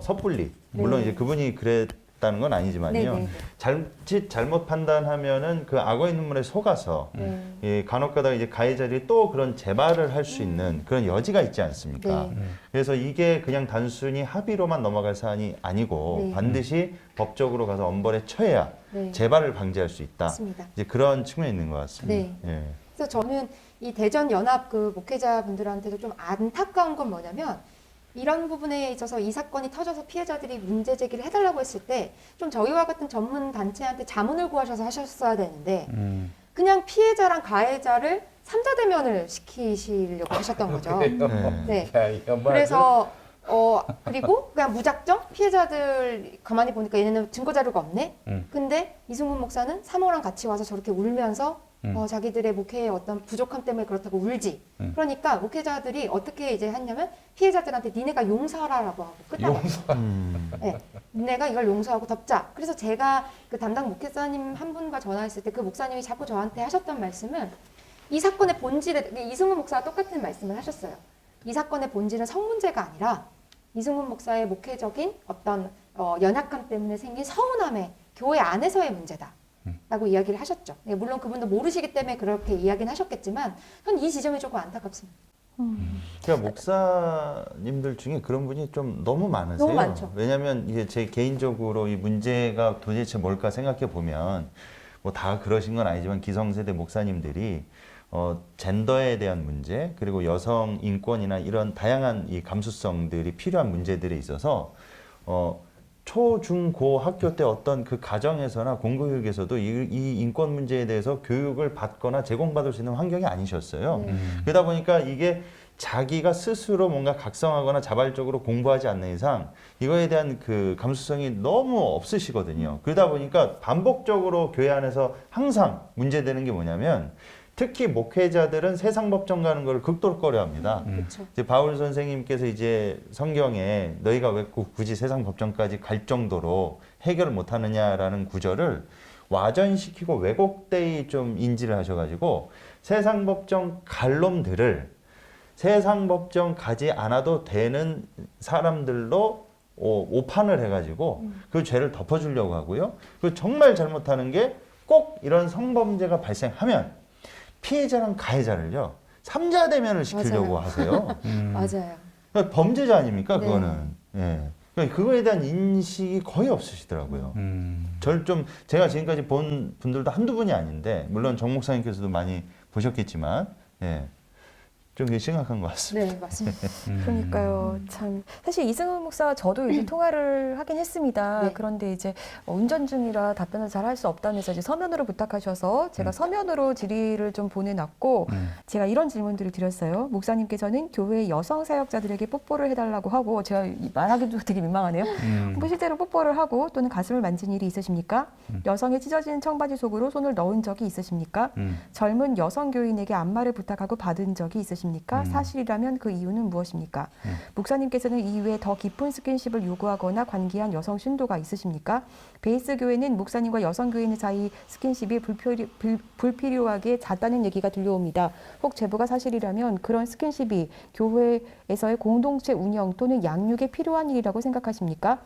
섣불리 물론 네. 이제 그분이 그랬다는 건 아니지만요. 네, 잘못 판단하면은 그 악어 있는 물에 속아서 네. 예, 간혹가다 이제 가해자들이 또 그런 재발을 할 수 있는 그런 여지가 있지 않습니까? 네. 그래서 이게 그냥 단순히 합의로만 넘어갈 사안이 아니고 네. 반드시 법적으로 가서 엄벌에 처해야 네. 재발을 방지할 수 있다. 맞습니다. 이제 그런 측면이 있는 것 같습니다. 네. 예. 그래서 저는 이 대전 연합 그 목회자분들한테도 좀 안타까운 건 뭐냐면 이런 부분에 있어서 이 사건이 터져서 피해자들이 문제 제기를 해달라고 했을 때 좀 저희와 같은 전문 단체한테 자문을 구하셔서 하셨어야 되는데 그냥 피해자랑 가해자를 삼자 대면을 시키시려고 하셨던 거죠. 그래요? 네. 야, 이 엄마들. 그래서 그리고 그냥 무작정 피해자들 가만히 보니까 얘네는 증거 자료가 없네. 근데 이승훈 목사는 사모랑 같이 와서 저렇게 울면서 자기들의 목회의 어떤 부족함 때문에 그렇다고 울지. 그러니까 목회자들이 어떻게 이제 했냐면 피해자들한테 니네가 용서하라고 하고 끝나고. 네, 니네가 이걸 용서하고 덮자. 그래서 제가 그 담당 목회자님 한 분과 전화했을 때 그 목사님이 자꾸 저한테 하셨던 말씀은 이 사건의 본질에 이승훈 목사와 똑같은 말씀을 하셨어요. 이 사건의 본질은 성 문제가 아니라 이승훈 목사의 목회적인 어떤 연약함 때문에 생긴 서운함의 교회 안에서의 문제다. 라고 이야기를 하셨죠. 네, 물론 그분도 모르시기 때문에 그렇게 이야기는 하셨겠지만 전 이 지점이 조금 안타깝습니다. 그러니까 목사님들 중에 그런 분이 좀 너무 많으세요. 너무 많죠. 왜냐하면 이게 제 개인적으로 이 문제가 도대체 뭘까 생각해 보면 뭐 다 그러신 건 아니지만 기성세대 목사님들이 젠더에 대한 문제 그리고 여성 인권이나 이런 다양한 이 감수성들이 필요한 문제들에 있어서 초, 중, 고 학교 때 어떤 그 가정에서나 공교육에서도 이 인권 문제에 대해서 교육을 받거나 제공받을 수 있는 환경이 아니셨어요. 그러다 보니까 이게 자기가 스스로 뭔가 각성하거나 자발적으로 공부하지 않는 이상 이거에 대한 그 감수성이 너무 없으시거든요. 그러다 보니까 반복적으로 교회 안에서 항상 문제되는 게 뭐냐면 특히 목회자들은 세상 법정 가는 걸 극도로 꺼려합니다. 그렇죠. 이제 바울 선생님께서 이제 성경에 너희가 왜 굳이 세상 법정까지 갈 정도로 해결을 못하느냐라는 구절을 와전시키고 왜곡되이 좀 인지를 하셔가지고 세상 법정 갈 놈들을 세상 법정 가지 않아도 되는 사람들로 오판을 해가지고 그 죄를 덮어주려고 하고요. 그 정말 잘못하는 게 꼭 이런 성범죄가 발생하면 피해자랑 가해자를요 삼자 대면을 시키려고 맞아요. 하세요. 맞아요. 그러니까 범죄자 아닙니까 네. 그거는. 예. 그러니까 그거에 대한 인식이 거의 없으시더라고요. 저를 좀 제가 지금까지 본 분들도 한두 분이 아닌데 물론 정 목사님께서도 많이 보셨겠지만 예. 좀 심각한 것 같습니다. 네, 맞습니다. 그러니까요. 참 사실 이승훈 목사와 저도 이제 통화를 하긴 했습니다. 네. 그런데 이제 운전 중이라 답변을 잘 할 수 없다면서 이제 서면으로 부탁하셔서 제가 서면으로 질의를 좀 보내놨고 제가 이런 질문들을 드렸어요. 목사님께서는 교회 여성 사역자들에게 뽀뽀를 해달라고 하고 제가 말하기도 되게 민망하네요. 뭐 실제로 뽀뽀를 하고 또는 가슴을 만진 일이 있으십니까? 여성의 찢어진 청바지 속으로 손을 넣은 적이 있으십니까? 젊은 여성 교인에게 안마를 부탁하고 받은 적이 있으십니까? 사실이라면 그 이유는 무엇입니까? 목사님께서는 이후에 더 깊은 스킨십을 요구하거나 관계한 여성 신도가 있으십니까? 베이스 교회는 목사님과 여성 교인 사이 스킨십이 불필요하게 잦다는 얘기가 들려옵니다. 혹 제보가 사실이라면 그런 스킨십이 교회에서의 공동체 운영 또는 양육에 필요한 일이라고 생각하십니까?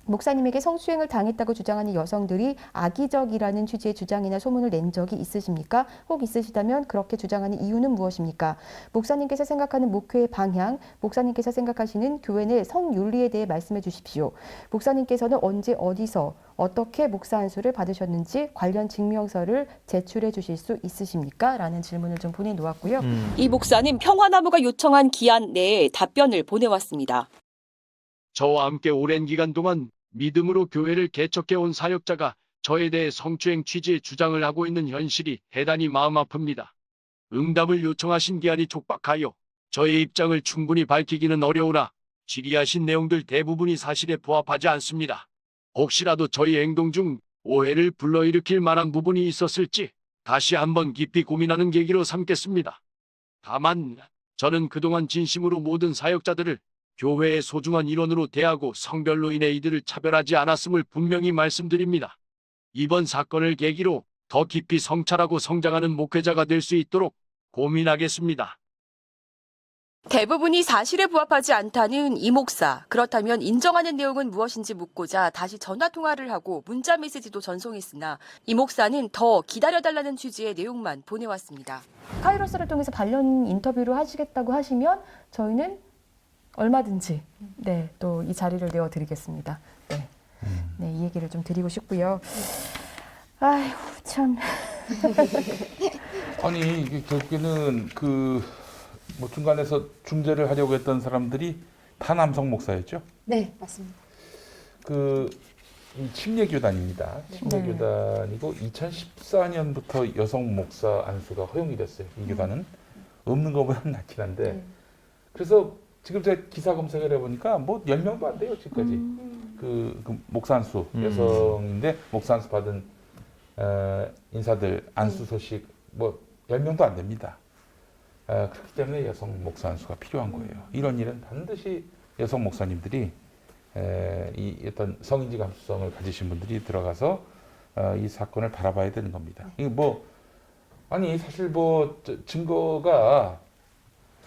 목사님에게 성추행을 당했다고 주장하는 여성들이 악의적이라는 취지의 주장이나 소문을 낸 적이 있으십니까? 혹 있으시다면 그렇게 주장하는 이유는 무엇입니까? 목사님께서 생각하는 목회의 방향, 목사님께서 생각하시는 교회 내 성윤리에 대해 말씀해 주십시오. 목사님께서는 언제 어디서 어떻게 목사 안수를 받으셨는지 관련 증명서를 제출해 주실 수 있으십니까? 라는 질문을 좀 보내놓았고요. 이 목사는 평화나무가 요청한 기한 내에 답변을 보내왔습니다. 저와 함께 오랜 기간 동안 믿음으로 교회를 개척해온 사역자가 저에 대해 성추행 취지의 주장을 하고 있는 현실이 대단히 마음 아픕니다. 응답을 요청하신 기한이 촉박하여 저의 입장을 충분히 밝히기는 어려우나 질의하신 내용들 대부분이 사실에 부합하지 않습니다. 혹시라도 저희 행동 중 오해를 불러일으킬 만한 부분이 있었을지 다시 한번 깊이 고민하는 계기로 삼겠습니다. 다만 저는 그동안 진심으로 모든 사역자들을 교회의 소중한 일원으로 대하고 성별로 인해 이들을 차별하지 않았음을 분명히 말씀드립니다. 이번 사건을 계기로 더 깊이 성찰하고 성장하는 목회자가 될 수 있도록 고민하겠습니다. 대부분이 사실에 부합하지 않다는 이 목사. 그렇다면 인정하는 내용은 무엇인지 묻고자 다시 전화 통화를 하고 문자 메시지도 전송했으나 이 목사는 더 기다려달라는 취지의 내용만 보내왔습니다. 카이로스를 통해서 관련 인터뷰를 하시겠다고 하시면 저희는 얼마든지 네, 또 이 자리를 내어드리겠습니다. 네. 네, 이 얘기를 좀 드리고 싶고요. 아이고 참. 아니 이게 결국에는 뭐 중간에서 중재를 하려고 했던 사람들이 다 남성 목사였죠. 네, 맞습니다. 이 침례교단입니다. 침례교단이고 2014년부터 여성 목사 안수가 허용이 됐어요. 이 교단은 없는 것보다는 낫긴 한데 그래서 지금 제가 기사 검색을 해보니까 뭐 10명도 안 돼요 지금까지. 그 목사 안수 여성인데 목사 안수 받은 인사들 안수 소식 뭐 10명도 안 됩니다. 그렇기 때문에 여성 목사 안수가 필요한 거예요. 이런 일은 반드시 여성 목사님들이 이 어떤 성인지 감수성을 가지신 분들이 들어가서 이 사건을 바라봐야 되는 겁니다. 이게 뭐 아니 사실 뭐 증거가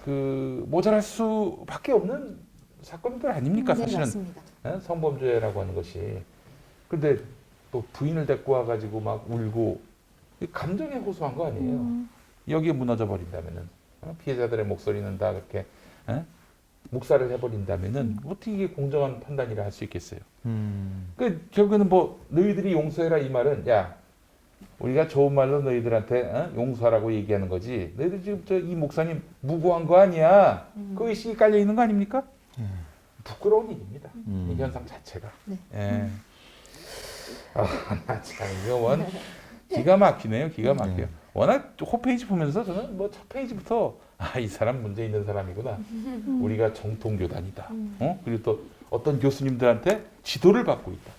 모자랄 수밖에 없는 사건들 아닙니까? 네, 사실은 맞습니다. 성범죄라고 하는 것이. 근데 또 부인을 데리고 와가지고 막 울고 감정에 호소한 거 아니에요. 여기에 무너져 버린다면은 피해자들의 목소리는 다 그렇게 묵살을 해버린다면은 어떻게 이게 공정한 판단이라 할 수 있겠어요. 결국에는 뭐 너희들이 용서해라 이 말은 야 우리가 좋은 말로 너희들한테 용서하라고 얘기하는 거지. 너희들 지금 이 목사님 무고한 거 아니야. 그 의식이 깔려 있는 거 아닙니까? 부끄러운 일입니다. 이 현상 자체가. 네. 예. 나 참 이거 원 기가 막히네요. 기가 막혀요. 워낙 홈페이지 보면서 저는 뭐 첫 페이지부터 이 사람 문제 있는 사람이구나. 우리가 정통교단이다. 그리고 또 어떤 교수님들한테 지도를 받고 있다.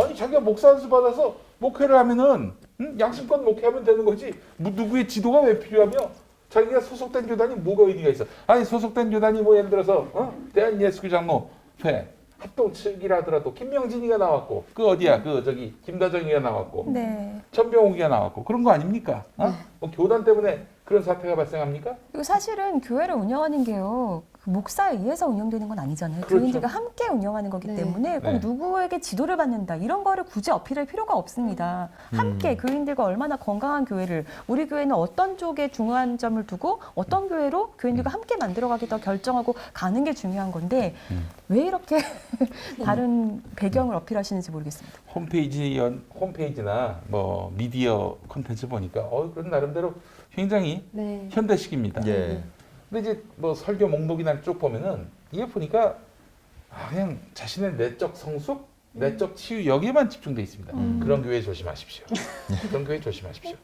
아니 자기가 목사 안수 받아서 목회를 하면은 양심껏 목회하면 되는 거지. 누구의 지도가 왜 필요하며 자기가 소속된 교단이 뭐가 의미가 있어. 아니 소속된 교단이 뭐 예를 들어서 대한예수교장로회 합동 측이라 하더라도 김명진이가 나왔고 그 어디야 저기 김다정이가 나왔고 네. 천병욱이가 나왔고 그런 거 아닙니까? 뭐 교단 때문에 그런 사태가 발생합니까? 그리고 사실은 교회를 운영하는 게요. 그 목사에 의해서 운영되는 건 아니잖아요. 그렇죠. 교인들과 함께 운영하는 거기 네. 때문에 꼭 네. 누구에게 지도를 받는다 이런 거를 굳이 어필할 필요가 없습니다. 함께 교인들과 얼마나 건강한 교회를 우리 교회는 어떤 쪽에 중요한 점을 두고 어떤 교회로 교인들과 함께 만들어가겠다고 결정하고 가는 게 중요한 건데 왜 이렇게 다른 배경을 어필하시는지 모르겠습니다. 홈페이지나 뭐 미디어 콘텐츠 보니까 그런 나름대로 굉장히 네. 현대식입니다. 예. 근데 이제 뭐 설교 목록이나 쭉 보면은 이게 보니까 그냥 자신의 내적 성숙, 내적 치유 여기에만 집중돼 있습니다. 그런 교회 조심하십시오. 그런 교회 조심하십시오.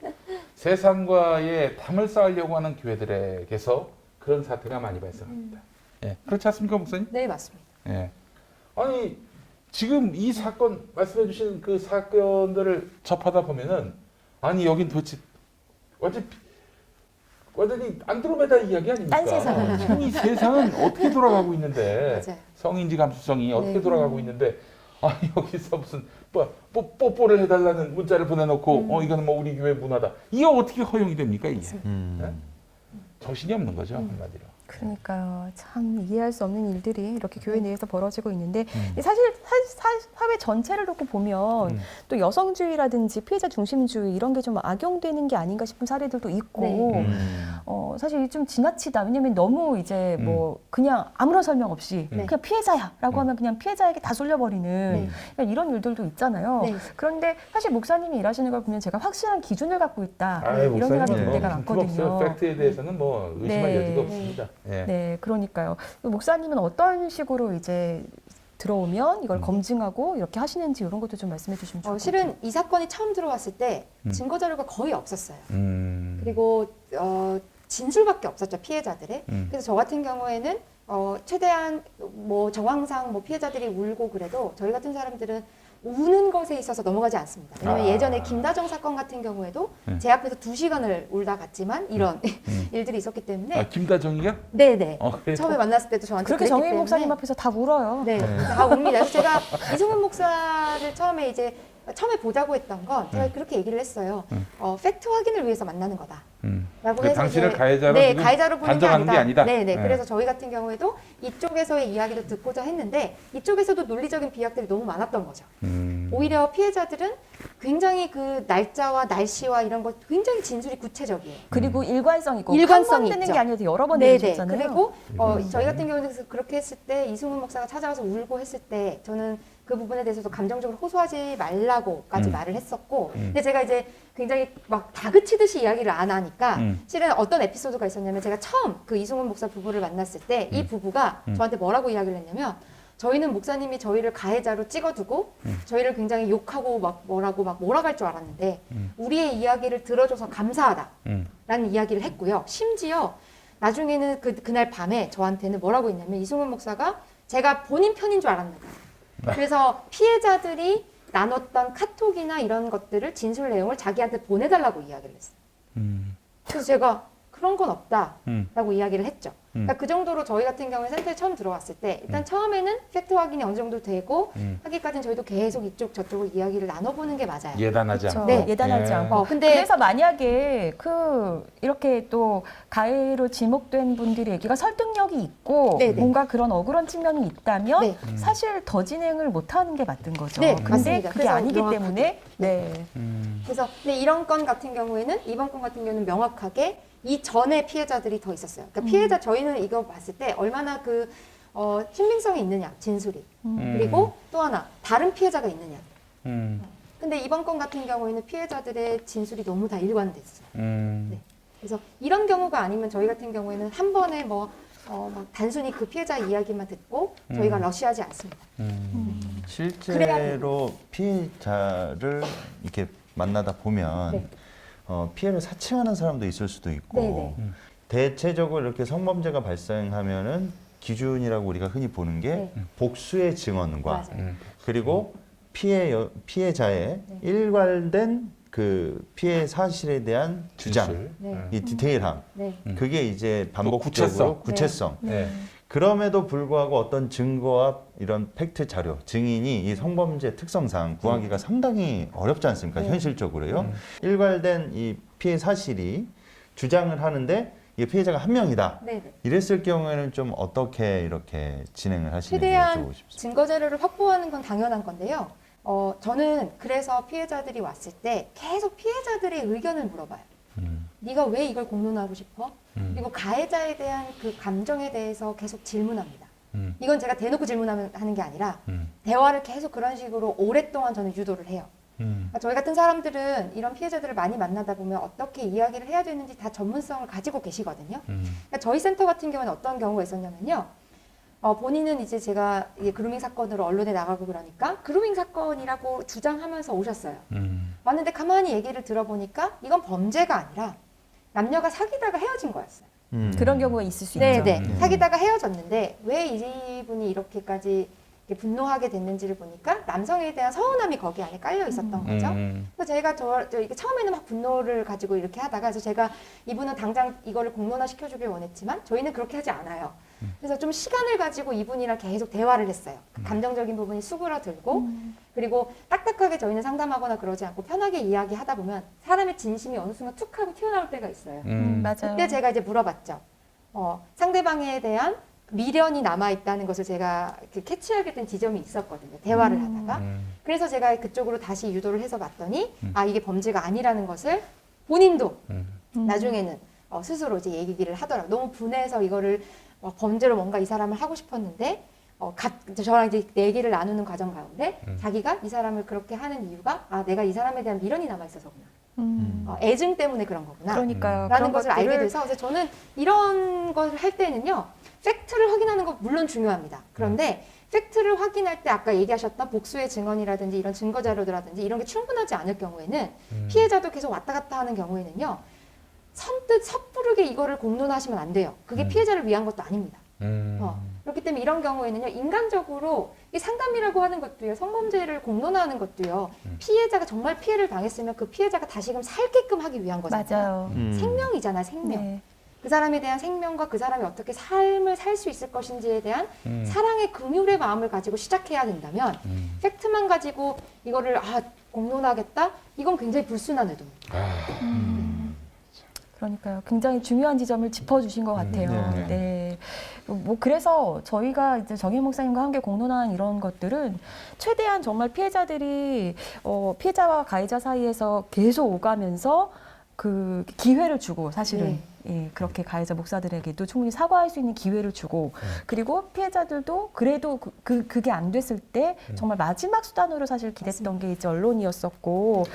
세상과의 담을 쌓으려고 하는 교회들에게서 그런 사태가 많이 발생합니다. 예. 그렇지 않습니까, 목사님? 네, 맞습니다. 예. 아니 지금 이 사건 말씀해 주신 그 사건들을 접하다 보면은 아니 여긴 도대체 완전히 안드로메다 이야기 아닙니까? 딴 세상. 지금 이 세상은 어떻게 돌아가고 있는데 맞아요. 성인지 감수성이 어떻게 네. 돌아가고 있는데 여기서 무슨 뽀뽀를 해달라는 문자를 보내놓고 이거는 뭐 우리 교회 문화다. 이게 어떻게 허용이 됩니까 이게? 정신이 없는 거죠 한마디로. 그러니까요. 참 이해할 수 없는 일들이 이렇게 교회 내에서 벌어지고 있는데 사실 사회 전체를 놓고 보면 또 여성주의라든지 피해자 중심주의 이런 게 좀 악용되는 게 아닌가 싶은 사례들도 있고 네. 사실 좀 지나치다. 왜냐면 너무 이제 뭐 그냥 아무런 설명 없이 네. 그냥 피해자야라고 하면 그냥 피해자에게 다 쏠려버리는 네. 그러니까 이런 일들도 있잖아요. 네. 그런데 사실 목사님이 일하시는 걸 보면 제가 확실한 기준을 갖고 있다 아이, 이런 생각이 들 목사님은 때가 빈틈없어요. 많거든요. 팩트에 대해서는 뭐 의심할 네. 여지가 없습니다. 예. 네, 그러니까요. 목사님은 어떤 식으로 이제 들어오면 이걸 검증하고 이렇게 하시는지 이런 것도 좀 말씀해 주시면 좋을 것 같아요. 실은 이 사건이 처음 들어왔을 때 증거 자료가 거의 없었어요. 그리고 진술밖에 없었죠, 피해자들의. 그래서 저 같은 경우에는 최대한 뭐 정황상 뭐 피해자들이 울고 그래도 저희 같은 사람들은 우는 것에 있어서 넘어가지 않습니다. 왜냐면 예전에 김다정 사건 같은 경우에도 제 앞에서 2시간을 울다 갔지만 이런 일들이 있었기 때문에 김다정이가? 네네. 그래요? 처음에 만났을 때도 저한테 그렇게 그랬기 정혜인 때문에 목사님 앞에서 다 울어요. 네, 다 웁니다. 그래서 제가 이승훈 목사를 처음에 보자고 했던 건 제가 그렇게 얘기를 했어요. 팩트 확인을 위해서 만나는 거다. 라고 해서 당신을 이제 가해자로 네, 지금 가해자로 보는 단정하는 게 아니다. 네네. 네. 그래서 저희 같은 경우에도 이쪽에서의 이야기도 듣고자 했는데 이쪽에서도 논리적인 비약들이 너무 많았던 거죠. 오히려 피해자들은 굉장히 그 날짜와 날씨와 이런 것 굉장히 진술이 구체적이에요. 그리고 일관성 있고 일관성이 한번 되는 있죠. 게 아니라 여러 번 네네. 되셨잖아요. 그리고 저희 같은 경우는 그렇게 했을 때 이승훈 목사가 찾아와서 울고 했을 때 저는 그 부분에 대해서도 감정적으로 호소하지 말라고까지 말을 했었고 근데 제가 이제 굉장히 막 다그치듯이 이야기를 안 하니까 실은 어떤 에피소드가 있었냐면 제가 처음 그 이승훈 목사 부부를 만났을 때 이 부부가 저한테 뭐라고 이야기를 했냐면 저희는 목사님이 저희를 가해자로 찍어두고 저희를 굉장히 욕하고 막 뭐라고 막 몰아갈 줄 알았는데 우리의 이야기를 들어줘서 감사하다라는 이야기를 했고요. 심지어 나중에는 그날 밤에 저한테는 뭐라고 했냐면 이승훈 목사가 제가 본인 편인 줄 알았나 봐요. 그래서 피해자들이 나눴던 카톡이나 이런 것들을 진술 내용을 자기한테 보내달라고 이야기를 했어요. 그래서 제가 그런 건 없다라고 이야기를 했죠. 그러니까 그 정도로 저희 같은 경우에 센터에 처음 들어왔을 때 일단 처음에는 팩트 확인이 어느 정도 되고 하기까지는 저희도 계속 이쪽 저쪽을 이야기를 나눠보는 게 맞아요. 예단하지 그렇죠. 않고. 네. 예단하지 예. 않고. 근데 그래서 만약에 이렇게 또 가해로 지목된 분들의 얘기가 설득력이 있고 네네. 뭔가 그런 억울한 측면이 있다면 네. 사실 더 진행을 못하는 게 맞는 거죠. 네, 근데 맞습니다. 그게 그래서 아니기 명확하게. 때문에 네. 그래서 근데 이런 건 같은 경우에는 이번 건 같은 경우는 명확하게 이 전에 피해자들이 더 있었어요. 그러니까 피해자 저희는 이거 봤을 때 얼마나 신빙성이 있느냐 진술이 그리고 또 하나 다른 피해자가 있느냐. 근데 이번 건 같은 경우에는 피해자들의 진술이 너무 다 일관됐어요. 네. 그래서 이런 경우가 아니면 저희 같은 경우에는 한 번에 막 단순히 그 피해자 이야기만 듣고 저희가 러시하지 않습니다. 실제로 피해자를 이렇게 만나다 보면 네. 피해를 사칭하는 사람도 있을 수도 있고 네네. 대체적으로 이렇게 성범죄가 발생하면은 기준이라고 우리가 흔히 보는 게 네. 복수의 증언과 맞아요. 그리고 피해자의 네. 일관된 그 피해 사실에 대한 주장, 진술. 네. 이 디테일함, 네. 그게 이제 반복적으로 구체성. 구체성. 네. 그럼에도 불구하고 어떤 증거와 이런 팩트 자료, 증인이 이 성범죄 특성상 구하기가 상당히 어렵지 않습니까? 네. 현실적으로요. 일괄된 이 피해 사실이 주장을 하는데 이 피해자가 한 명이다. 네네. 이랬을 경우에는 좀 어떻게 이렇게 진행을 하시는지 최대한 여쭤보고 싶습니다. 증거 자료를 확보하는 건 당연한 건데요. 저는 그래서 피해자들이 왔을 때 계속 피해자들의 의견을 물어봐요. 네가 왜 이걸 공론하고 싶어? 그리고 가해자에 대한 그 감정에 대해서 계속 질문합니다. 이건 제가 대놓고 질문하는 게 아니라 대화를 계속 그런 식으로 오랫동안 저는 유도를 해요. 그러니까 저희 같은 사람들은 이런 피해자들을 많이 만나다 보면 어떻게 이야기를 해야 되는지 다 전문성을 가지고 계시거든요. 그러니까 저희 센터 같은 경우는 어떤 경우가 있었냐면요. 본인은 이제 제가 이게 그루밍 사건으로 언론에 나가고 그러니까 그루밍 사건이라고 주장하면서 오셨어요. 왔는데 가만히 얘기를 들어보니까 이건 범죄가 아니라 남녀가 사귀다가 헤어진 거였어요. 그런 경우가 있을 수 있죠. 네네. 사귀다가 헤어졌는데 왜 이분이 이렇게까지 이렇게 분노하게 됐는지를 보니까 남성에 대한 서운함이 거기 안에 깔려 있었던 거죠. 그래서 제가 이게 처음에는 막 분노를 가지고 이렇게 하다가 그래서 제가 이분은 당장 이거를 공론화 시켜주길 원했지만 저희는 그렇게 하지 않아요. 그래서 좀 시간을 가지고 이분이랑 계속 대화를 했어요. 감정적인 부분이 수그러들고 그리고 딱딱하게 저희는 상담하거나 그러지 않고 편하게 이야기하다 보면 사람의 진심이 어느 순간 툭 하고 튀어나올 때가 있어요. 맞아요. 그때 제가 이제 물어봤죠. 상대방에 대한 미련이 남아있다는 것을 제가 캐치하게 된 지점이 있었거든요. 대화를 하다가. 그래서 제가 그쪽으로 다시 유도를 해서 봤더니 이게 범죄가 아니라는 것을 본인도 나중에는 스스로 이제 얘기를 하더라고요. 너무 분해서 이거를 범죄로 뭔가 이 사람을 하고 싶었는데 저랑 이제 얘기를 나누는 과정 가운데 자기가 이 사람을 그렇게 하는 이유가 내가 이 사람에 대한 미련이 남아있어서구나. 애증 때문에 그런 거구나. 그러니까요. 라는 그런 것을 것들을 알게 돼서 그래서 저는 이런 것을 할 때는요. 팩트를 확인하는 건 물론 중요합니다. 그런데 팩트를 확인할 때 아까 얘기하셨던 복수의 증언이라든지 이런 증거 자료들라든지 이런 게 충분하지 않을 경우에는 피해자도 계속 왔다 갔다 하는 경우에는요. 선뜻 섣부르게 이거를 공론화하시면 안 돼요. 그게 피해자를 위한 것도 아닙니다. 그렇기 때문에 이런 경우에는요, 인간적으로 이 상담이라고 하는 것도요, 성범죄를 공론화하는 것도요, 피해자가 정말 피해를 당했으면 그 피해자가 다시금 살게끔 하기 위한 거잖아요. 맞아요. 생명이잖아, 생명. 네. 그 사람에 대한 생명과 그 사람이 어떻게 삶을 살 수 있을 것인지에 대한 사랑의 긍휼의 마음을 가지고 시작해야 된다면 팩트만 가지고 이거를 공론하겠다? 이건 굉장히 불순한 의도입니다. 그러니까요. 굉장히 중요한 지점을 짚어주신 것 같아요. 네. 네. 뭐 그래서 저희가 이제 정혜 목사님과 함께 공론한 이런 것들은 최대한 정말 피해자들이 피해자와 가해자 사이에서 계속 오가면서 그 기회를 주고 사실은 예, 그렇게 가해자 목사들에게도 충분히 사과할 수 있는 기회를 주고 그리고 피해자들도 그래도 그게 안 됐을 때 정말 마지막 수단으로 사실 기댔던 게 이제 언론이었었고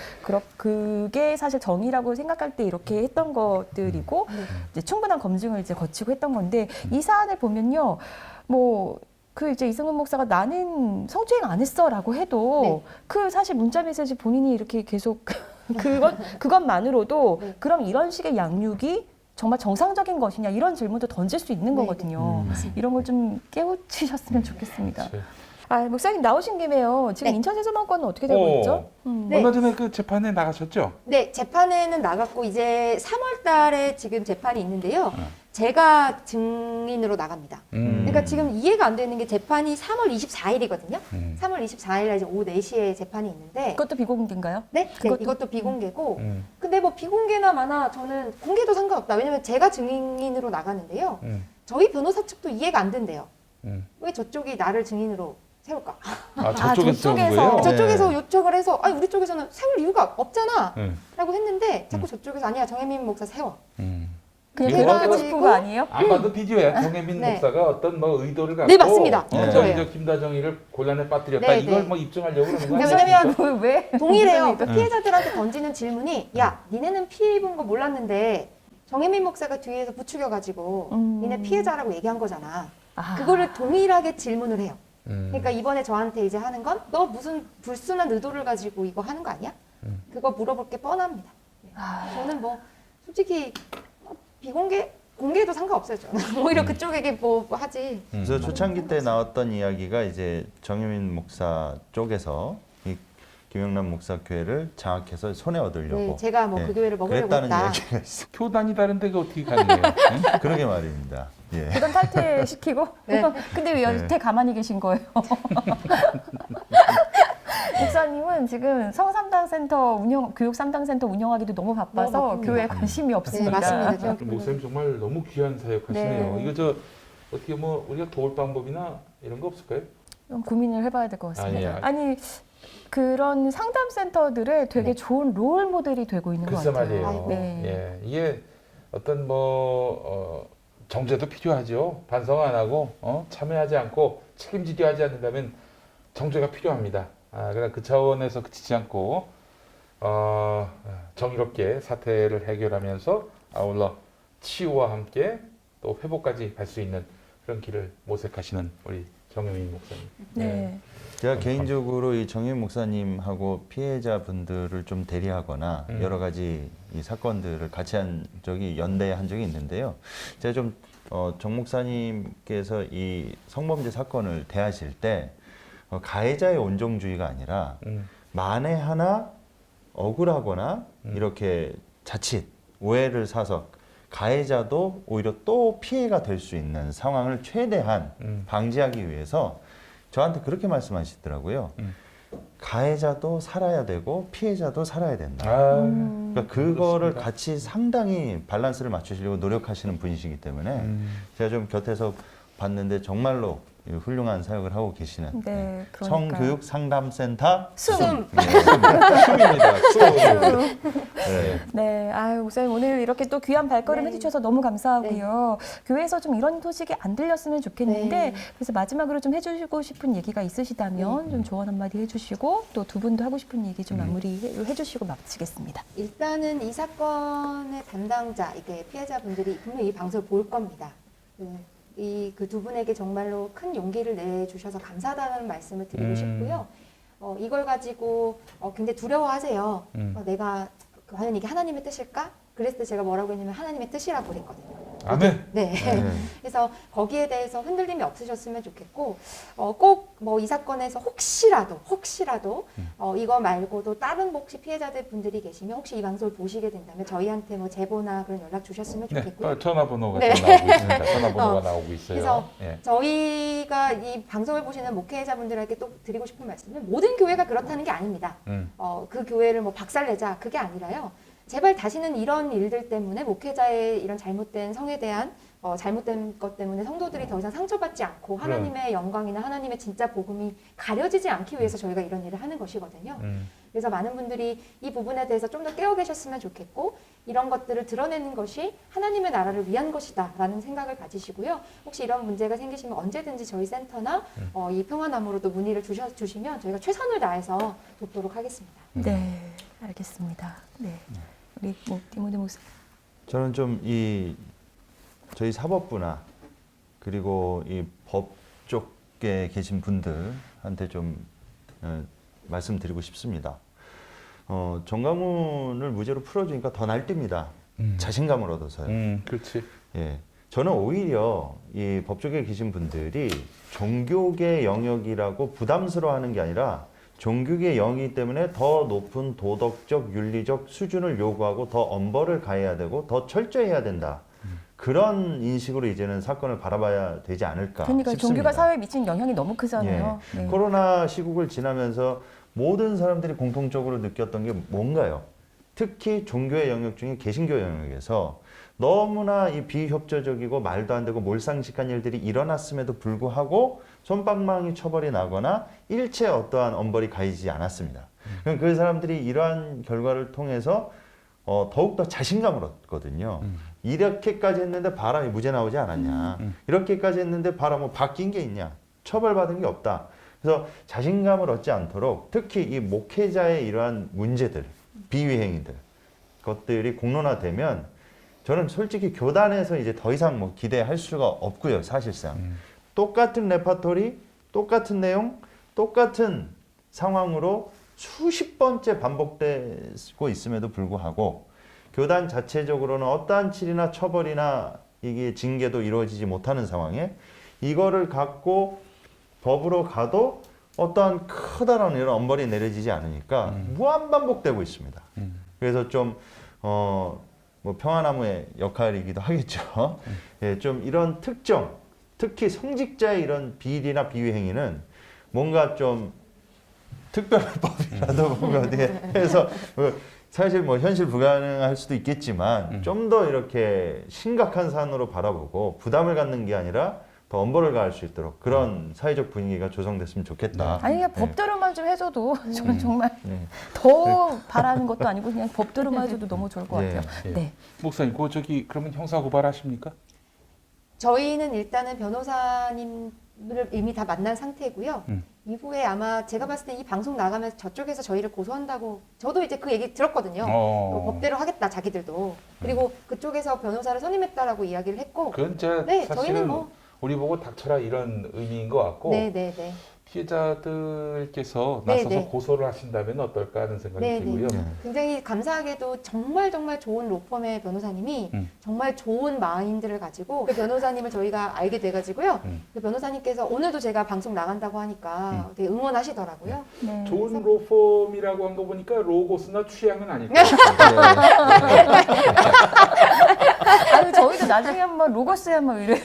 그게 사실 정의라고 생각할 때 이렇게 했던 것들이고 이제 충분한 검증을 이제 거치고 했던 건데 이 사안을 보면요, 뭐 그 이제 이승훈 목사가 나는 성추행 안 했어라고 해도 그 사실 문자 메시지 본인이 이렇게 계속 그것만으로도 그럼 이런 식의 양육이 정말 정상적인 것이냐 이런 질문도 던질 수 있는 거거든요. 이런 걸 좀 깨우치셨으면 좋겠습니다. 목사님 나오신 김에요. 지금 네. 인천 세수만권은 어떻게 되고 있죠? 네. 얼마 전에 그 재판에 나가셨죠? 네, 재판에는 나갔고 이제 3월 달에 지금 재판이 있는데요. 제가 증인으로 나갑니다. 그러니까 지금 이해가 안 되는 게 재판이 3월 24일이거든요. 3월 24일 날 이제 오후 4시에 재판이 있는데 그것도 비공개인가요? 네, 이것도 비공개고 음. 근데 뭐 비공개나 마나 저는 공개도 상관없다. 왜냐면 제가 증인으로 나가는데요. 저희 변호사 측도 이해가 안 된대요. 왜 저쪽이 나를 증인으로 세울까? 저쪽에서 저쪽에서. 거예요? 저쪽에서 요청을 해서 아니 우리 쪽에서는 세울 이유가 없잖아 네. 라고 했는데 자꾸 저쪽에서 아니야 정혜민 목사 세워. 그냥 이거 해보고 싶은 거 아니에요? 안 봐도 비디오야. 정혜민 네. 목사가 어떤 뭐 의도를 갖고 네, 맞습니다. 완전히 그거예요. 저 김다정이를 곤란에 빠뜨렸다. 네, 이걸 네. 뭐 입증하려고 그러는 거 왜냐면 아니에요? 왜? 동일해요. 그러니까 피해자들한테 던지는 질문이 야 니네는 피해 입은 거 몰랐는데 정혜민 목사가 뒤에서 부추겨가지고 니네 피해자라고 얘기한 거잖아. 그거를 동일하게 질문을 해요. 그러니까 이번에 저한테 이제 하는 건 너 무슨 불순한 의도를 가지고 이거 하는 거 아니야? 그거 물어볼 게 뻔합니다. 저는 뭐 솔직히 공개해도 상관없어요. 저는 오히려 그쪽에게 뭐 하지. 그래서 초창기 때 나왔던 이야기가 이제 정혜민 목사 쪽에서 이 김영란 목사 교회를 장악해서 손에 얻으려고. 네, 제가 뭐 그 교회를 먹으려고 그랬다는 했다. 이야기가 있어. 교단이 다른데 그 어떻게 가능해요? 그러게 말입니다. 예. 그건 탈퇴시키고 네. 근데 왜 여태 가만히 계신 거예요? 목사님은 지금 성삼당센터 교육 3당센터 운영하기도 너무 바빠서 너무 바쁩니다. 교회에 관심이 없습니다. 네, 맞습니다. 목사님 정말 너무 귀한 사역 하시네요. 네. 이거 저 어떻게 뭐 우리가 도울 방법이나 이런 거 없을까요? 좀 고민을 해봐야 될 것 같습니다. 아니야. 아니 그런 상담센터들의 되게 좋은 롤 모델이 되고 있는 것 글쎄 같아요. 말이에요. 네. 예, 이게 어떤 정제도 필요하죠. 반성 안 하고 참여하지 않고 책임지려 하지 않는다면 정제가 필요합니다. 그러나 그 차원에서 그치지 않고 정의롭게 사태를 해결하면서 아울러 치유와 함께 또 회복까지 갈 수 있는 그런 길을 모색하시는 우리 정혜민 목사님. 네. 제가 개인적으로 이 정혜민 목사님하고 피해자분들을 좀 대리하거나 여러 가지 이 사건들을 같이 한 적이 연대한 적이 있는데요. 제가 좀 정 목사님께서 이 성범죄 사건을 대하실 때 가해자의 온정주의가 아니라 만에 하나 억울하거나 이렇게 자칫 오해를 사서 가해자도 오히려 또 피해가 될 수 있는 상황을 최대한 방지하기 위해서 저한테 그렇게 말씀하시더라고요. 가해자도 살아야 되고 피해자도 살아야 된다. 그러니까 그거를 그렇습니다. 같이 상당히 밸런스를 맞추시려고 노력하시는 분이시기 때문에 제가 좀 곁에서 봤는데 정말로 훌륭한 사역을 하고 계시는 네, 그러니까요. 성교육 상담센터 숨. 숨입니다. 네. 네, 목사님 오늘 이렇게 또 귀한 발걸음 네. 해주셔서 너무 감사하고요. 교회에서 좀 이런 소식이 안 들렸으면 좋겠는데 네. 그래서 마지막으로 좀 해주시고 싶은 얘기가 있으시다면 좀 조언 한마디 해주시고 또 두 분도 하고 싶은 얘기 좀 마무리 해주시고 마치겠습니다. 일단은 이 사건의 담당자, 이게 피해자분들이 분명히 이 방송을 볼 겁니다. 그 두 분에게 정말로 큰 용기를 내주셔서 감사하다는 말씀을 드리고 싶고요. 이걸 가지고 굉장히 두려워하세요. 내가 과연 이게 하나님의 뜻일까? 그랬을 때 제가 뭐라고 했냐면 하나님의 뜻이라고 그랬거든요. 아멘. 네. 네. 그래서 거기에 대해서 흔들림이 없으셨으면 좋겠고 꼭 뭐 이 사건에서 혹시라도 이거 말고도 다른 혹시 피해자들 분들이 계시면 혹시 이 방송을 보시게 된다면 저희한테 뭐 제보나 그런 연락 주셨으면 네, 좋겠고요. 전화번호가 네. 좀 나오고 있습니다. 전화번호가 나오고 있어요. 그래서 예. 저희가 이 방송을 보시는 목회자분들에게 또 드리고 싶은 말씀은 모든 교회가 그렇다는 게 아닙니다. 그 교회를 뭐 박살내자 그게 아니라요. 제발 다시는 이런 일들 때문에 목회자의 이런 잘못된 성에 대한 잘못된 것 때문에 성도들이 더 이상 상처받지 않고 하나님의 영광이나 하나님의 진짜 복음이 가려지지 않기 위해서 저희가 이런 일을 하는 것이거든요. 그래서 많은 분들이 이 부분에 대해서 좀 더 깨어 계셨으면 좋겠고 이런 것들을 드러내는 것이 하나님의 나라를 위한 것이다 라는 생각을 가지시고요. 혹시 이런 문제가 생기시면 언제든지 저희 센터나 이 평화나무로도 문의를 주시면 저희가 최선을 다해서 돕도록 하겠습니다. 네, 알겠습니다. 네, 우리 뭐 디모데 목사. 저는 좀 저희 사법부나 그리고 이 법 쪽에 계신 분들한테 좀 말씀드리고 싶습니다. 정가문을 무죄로 풀어주니까 더 날뛰입니다. 자신감을 얻어서요. 그렇지. 예. 저는 오히려 이 법조계에 계신 분들이 종교계 영역이라고 부담스러워하는 게 아니라 종교계 영역이기 때문에 더 높은 도덕적, 윤리적 수준을 요구하고 더 엄벌을 가해야 되고 더 철저해야 된다. 그런 인식으로 이제는 사건을 바라봐야 되지 않을까 그러니까 싶습니다. 종교가 사회에 미친 영향이 너무 크잖아요. 예. 네. 코로나 시국을 지나면서 모든 사람들이 공통적으로 느꼈던 게 뭔가요? 특히 종교의 영역 중에 개신교 영역에서 너무나 이 비협조적이고 말도 안 되고 몰상식한 일들이 일어났음에도 불구하고 솜방망이 처벌이 나거나 일체 어떠한 엄벌이 가해지지 않았습니다. 그럼 그 사람들이 이러한 결과를 통해서 더욱더 자신감을 얻거든요. 이렇게까지 했는데 봐라 무죄 나오지 않았냐. 이렇게까지 했는데 봐라 뭐 바뀐 게 있냐. 처벌받은 게 없다. 그래서 자신감을 얻지 않도록 특히 이 목회자의 이러한 문제들, 비위행위들, 것들이 공론화되면 저는 솔직히 교단에서 이제 더 이상 뭐 기대할 수가 없고요, 사실상. 똑같은 레파토리, 똑같은 내용, 똑같은 상황으로 수십 번째 반복되고 있음에도 불구하고 교단 자체적으로는 어떠한 처리나 처벌이나 이게 징계도 이루어지지 못하는 상황에 이거를 갖고 법으로 가도 어떠한 커다란 이런 엄벌이 내려지지 않으니까 무한 반복되고 있습니다. 그래서 좀 뭐 평화나무의 역할이기도 하겠죠. 예, 좀 이런 특히 성직자의 이런 비리나 비위 행위는 뭔가 좀 특별법이라도 뭔가 어떻게 해서 사실 뭐 현실 불가능할 수도 있겠지만 좀 더 이렇게 심각한 사안으로 바라보고 부담을 갖는 게 아니라 더 엄벌을 가할 수 있도록 그런 사회적 분위기가 조성됐으면 좋겠다. 아니 그냥 네. 법대로만 좀 해줘도 저는 정말 더 바라는 것도 아니고 그냥 법대로만 해줘도 너무 좋을 것 같아요. 예. 네. 목사님, 그러면 형사 고발하십니까? 저희는 일단은 변호사님을 이미 다 만난 상태고요. 이후에 아마 제가 봤을 때 이 방송 나가면서 저쪽에서 저희를 고소한다고 저도 이제 그 얘기 들었거든요. 법대로 하겠다 자기들도. 그리고 그쪽에서 변호사를 선임했다라고 이야기를 했고. 그건 제 네, 사실은 저희는 뭐 우리 보고 닥쳐라 이런 의미인 것 같고 네네네. 피해자들께서 나서서 네. 고소를 하신다면 어떨까 하는 생각이 네, 들고요. 네. 굉장히 감사하게도 정말 좋은 로펌의 변호사님이 정말 좋은 마인드를 가지고 그 변호사님을 저희가 알게 돼가지고요. 그 변호사님께서 오늘도 제가 방송 나간다고 하니까 되게 응원하시더라고요. 네. 좋은 로펌이라고 한 거 보니까 로고스나 취향은 아닐 것 아유 저희도 나중에 한번 로고스에 한번 이래.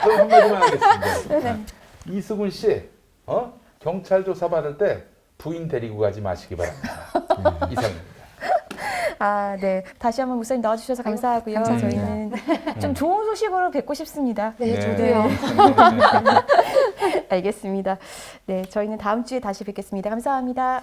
그럼 한마디만 하겠습니다. 이수근 씨, 경찰 조사 받을 때 부인 데리고 가지 마시기 바랍니다. 이상입니다. 아, 네. 다시 한번 목사님 나와주셔서 감사하고요. 감사합니다. 저희는 좀 좋은 소식으로 뵙고 싶습니다. 네, 저도요. 알겠습니다. 네, 저희는 다음 주에 다시 뵙겠습니다. 감사합니다.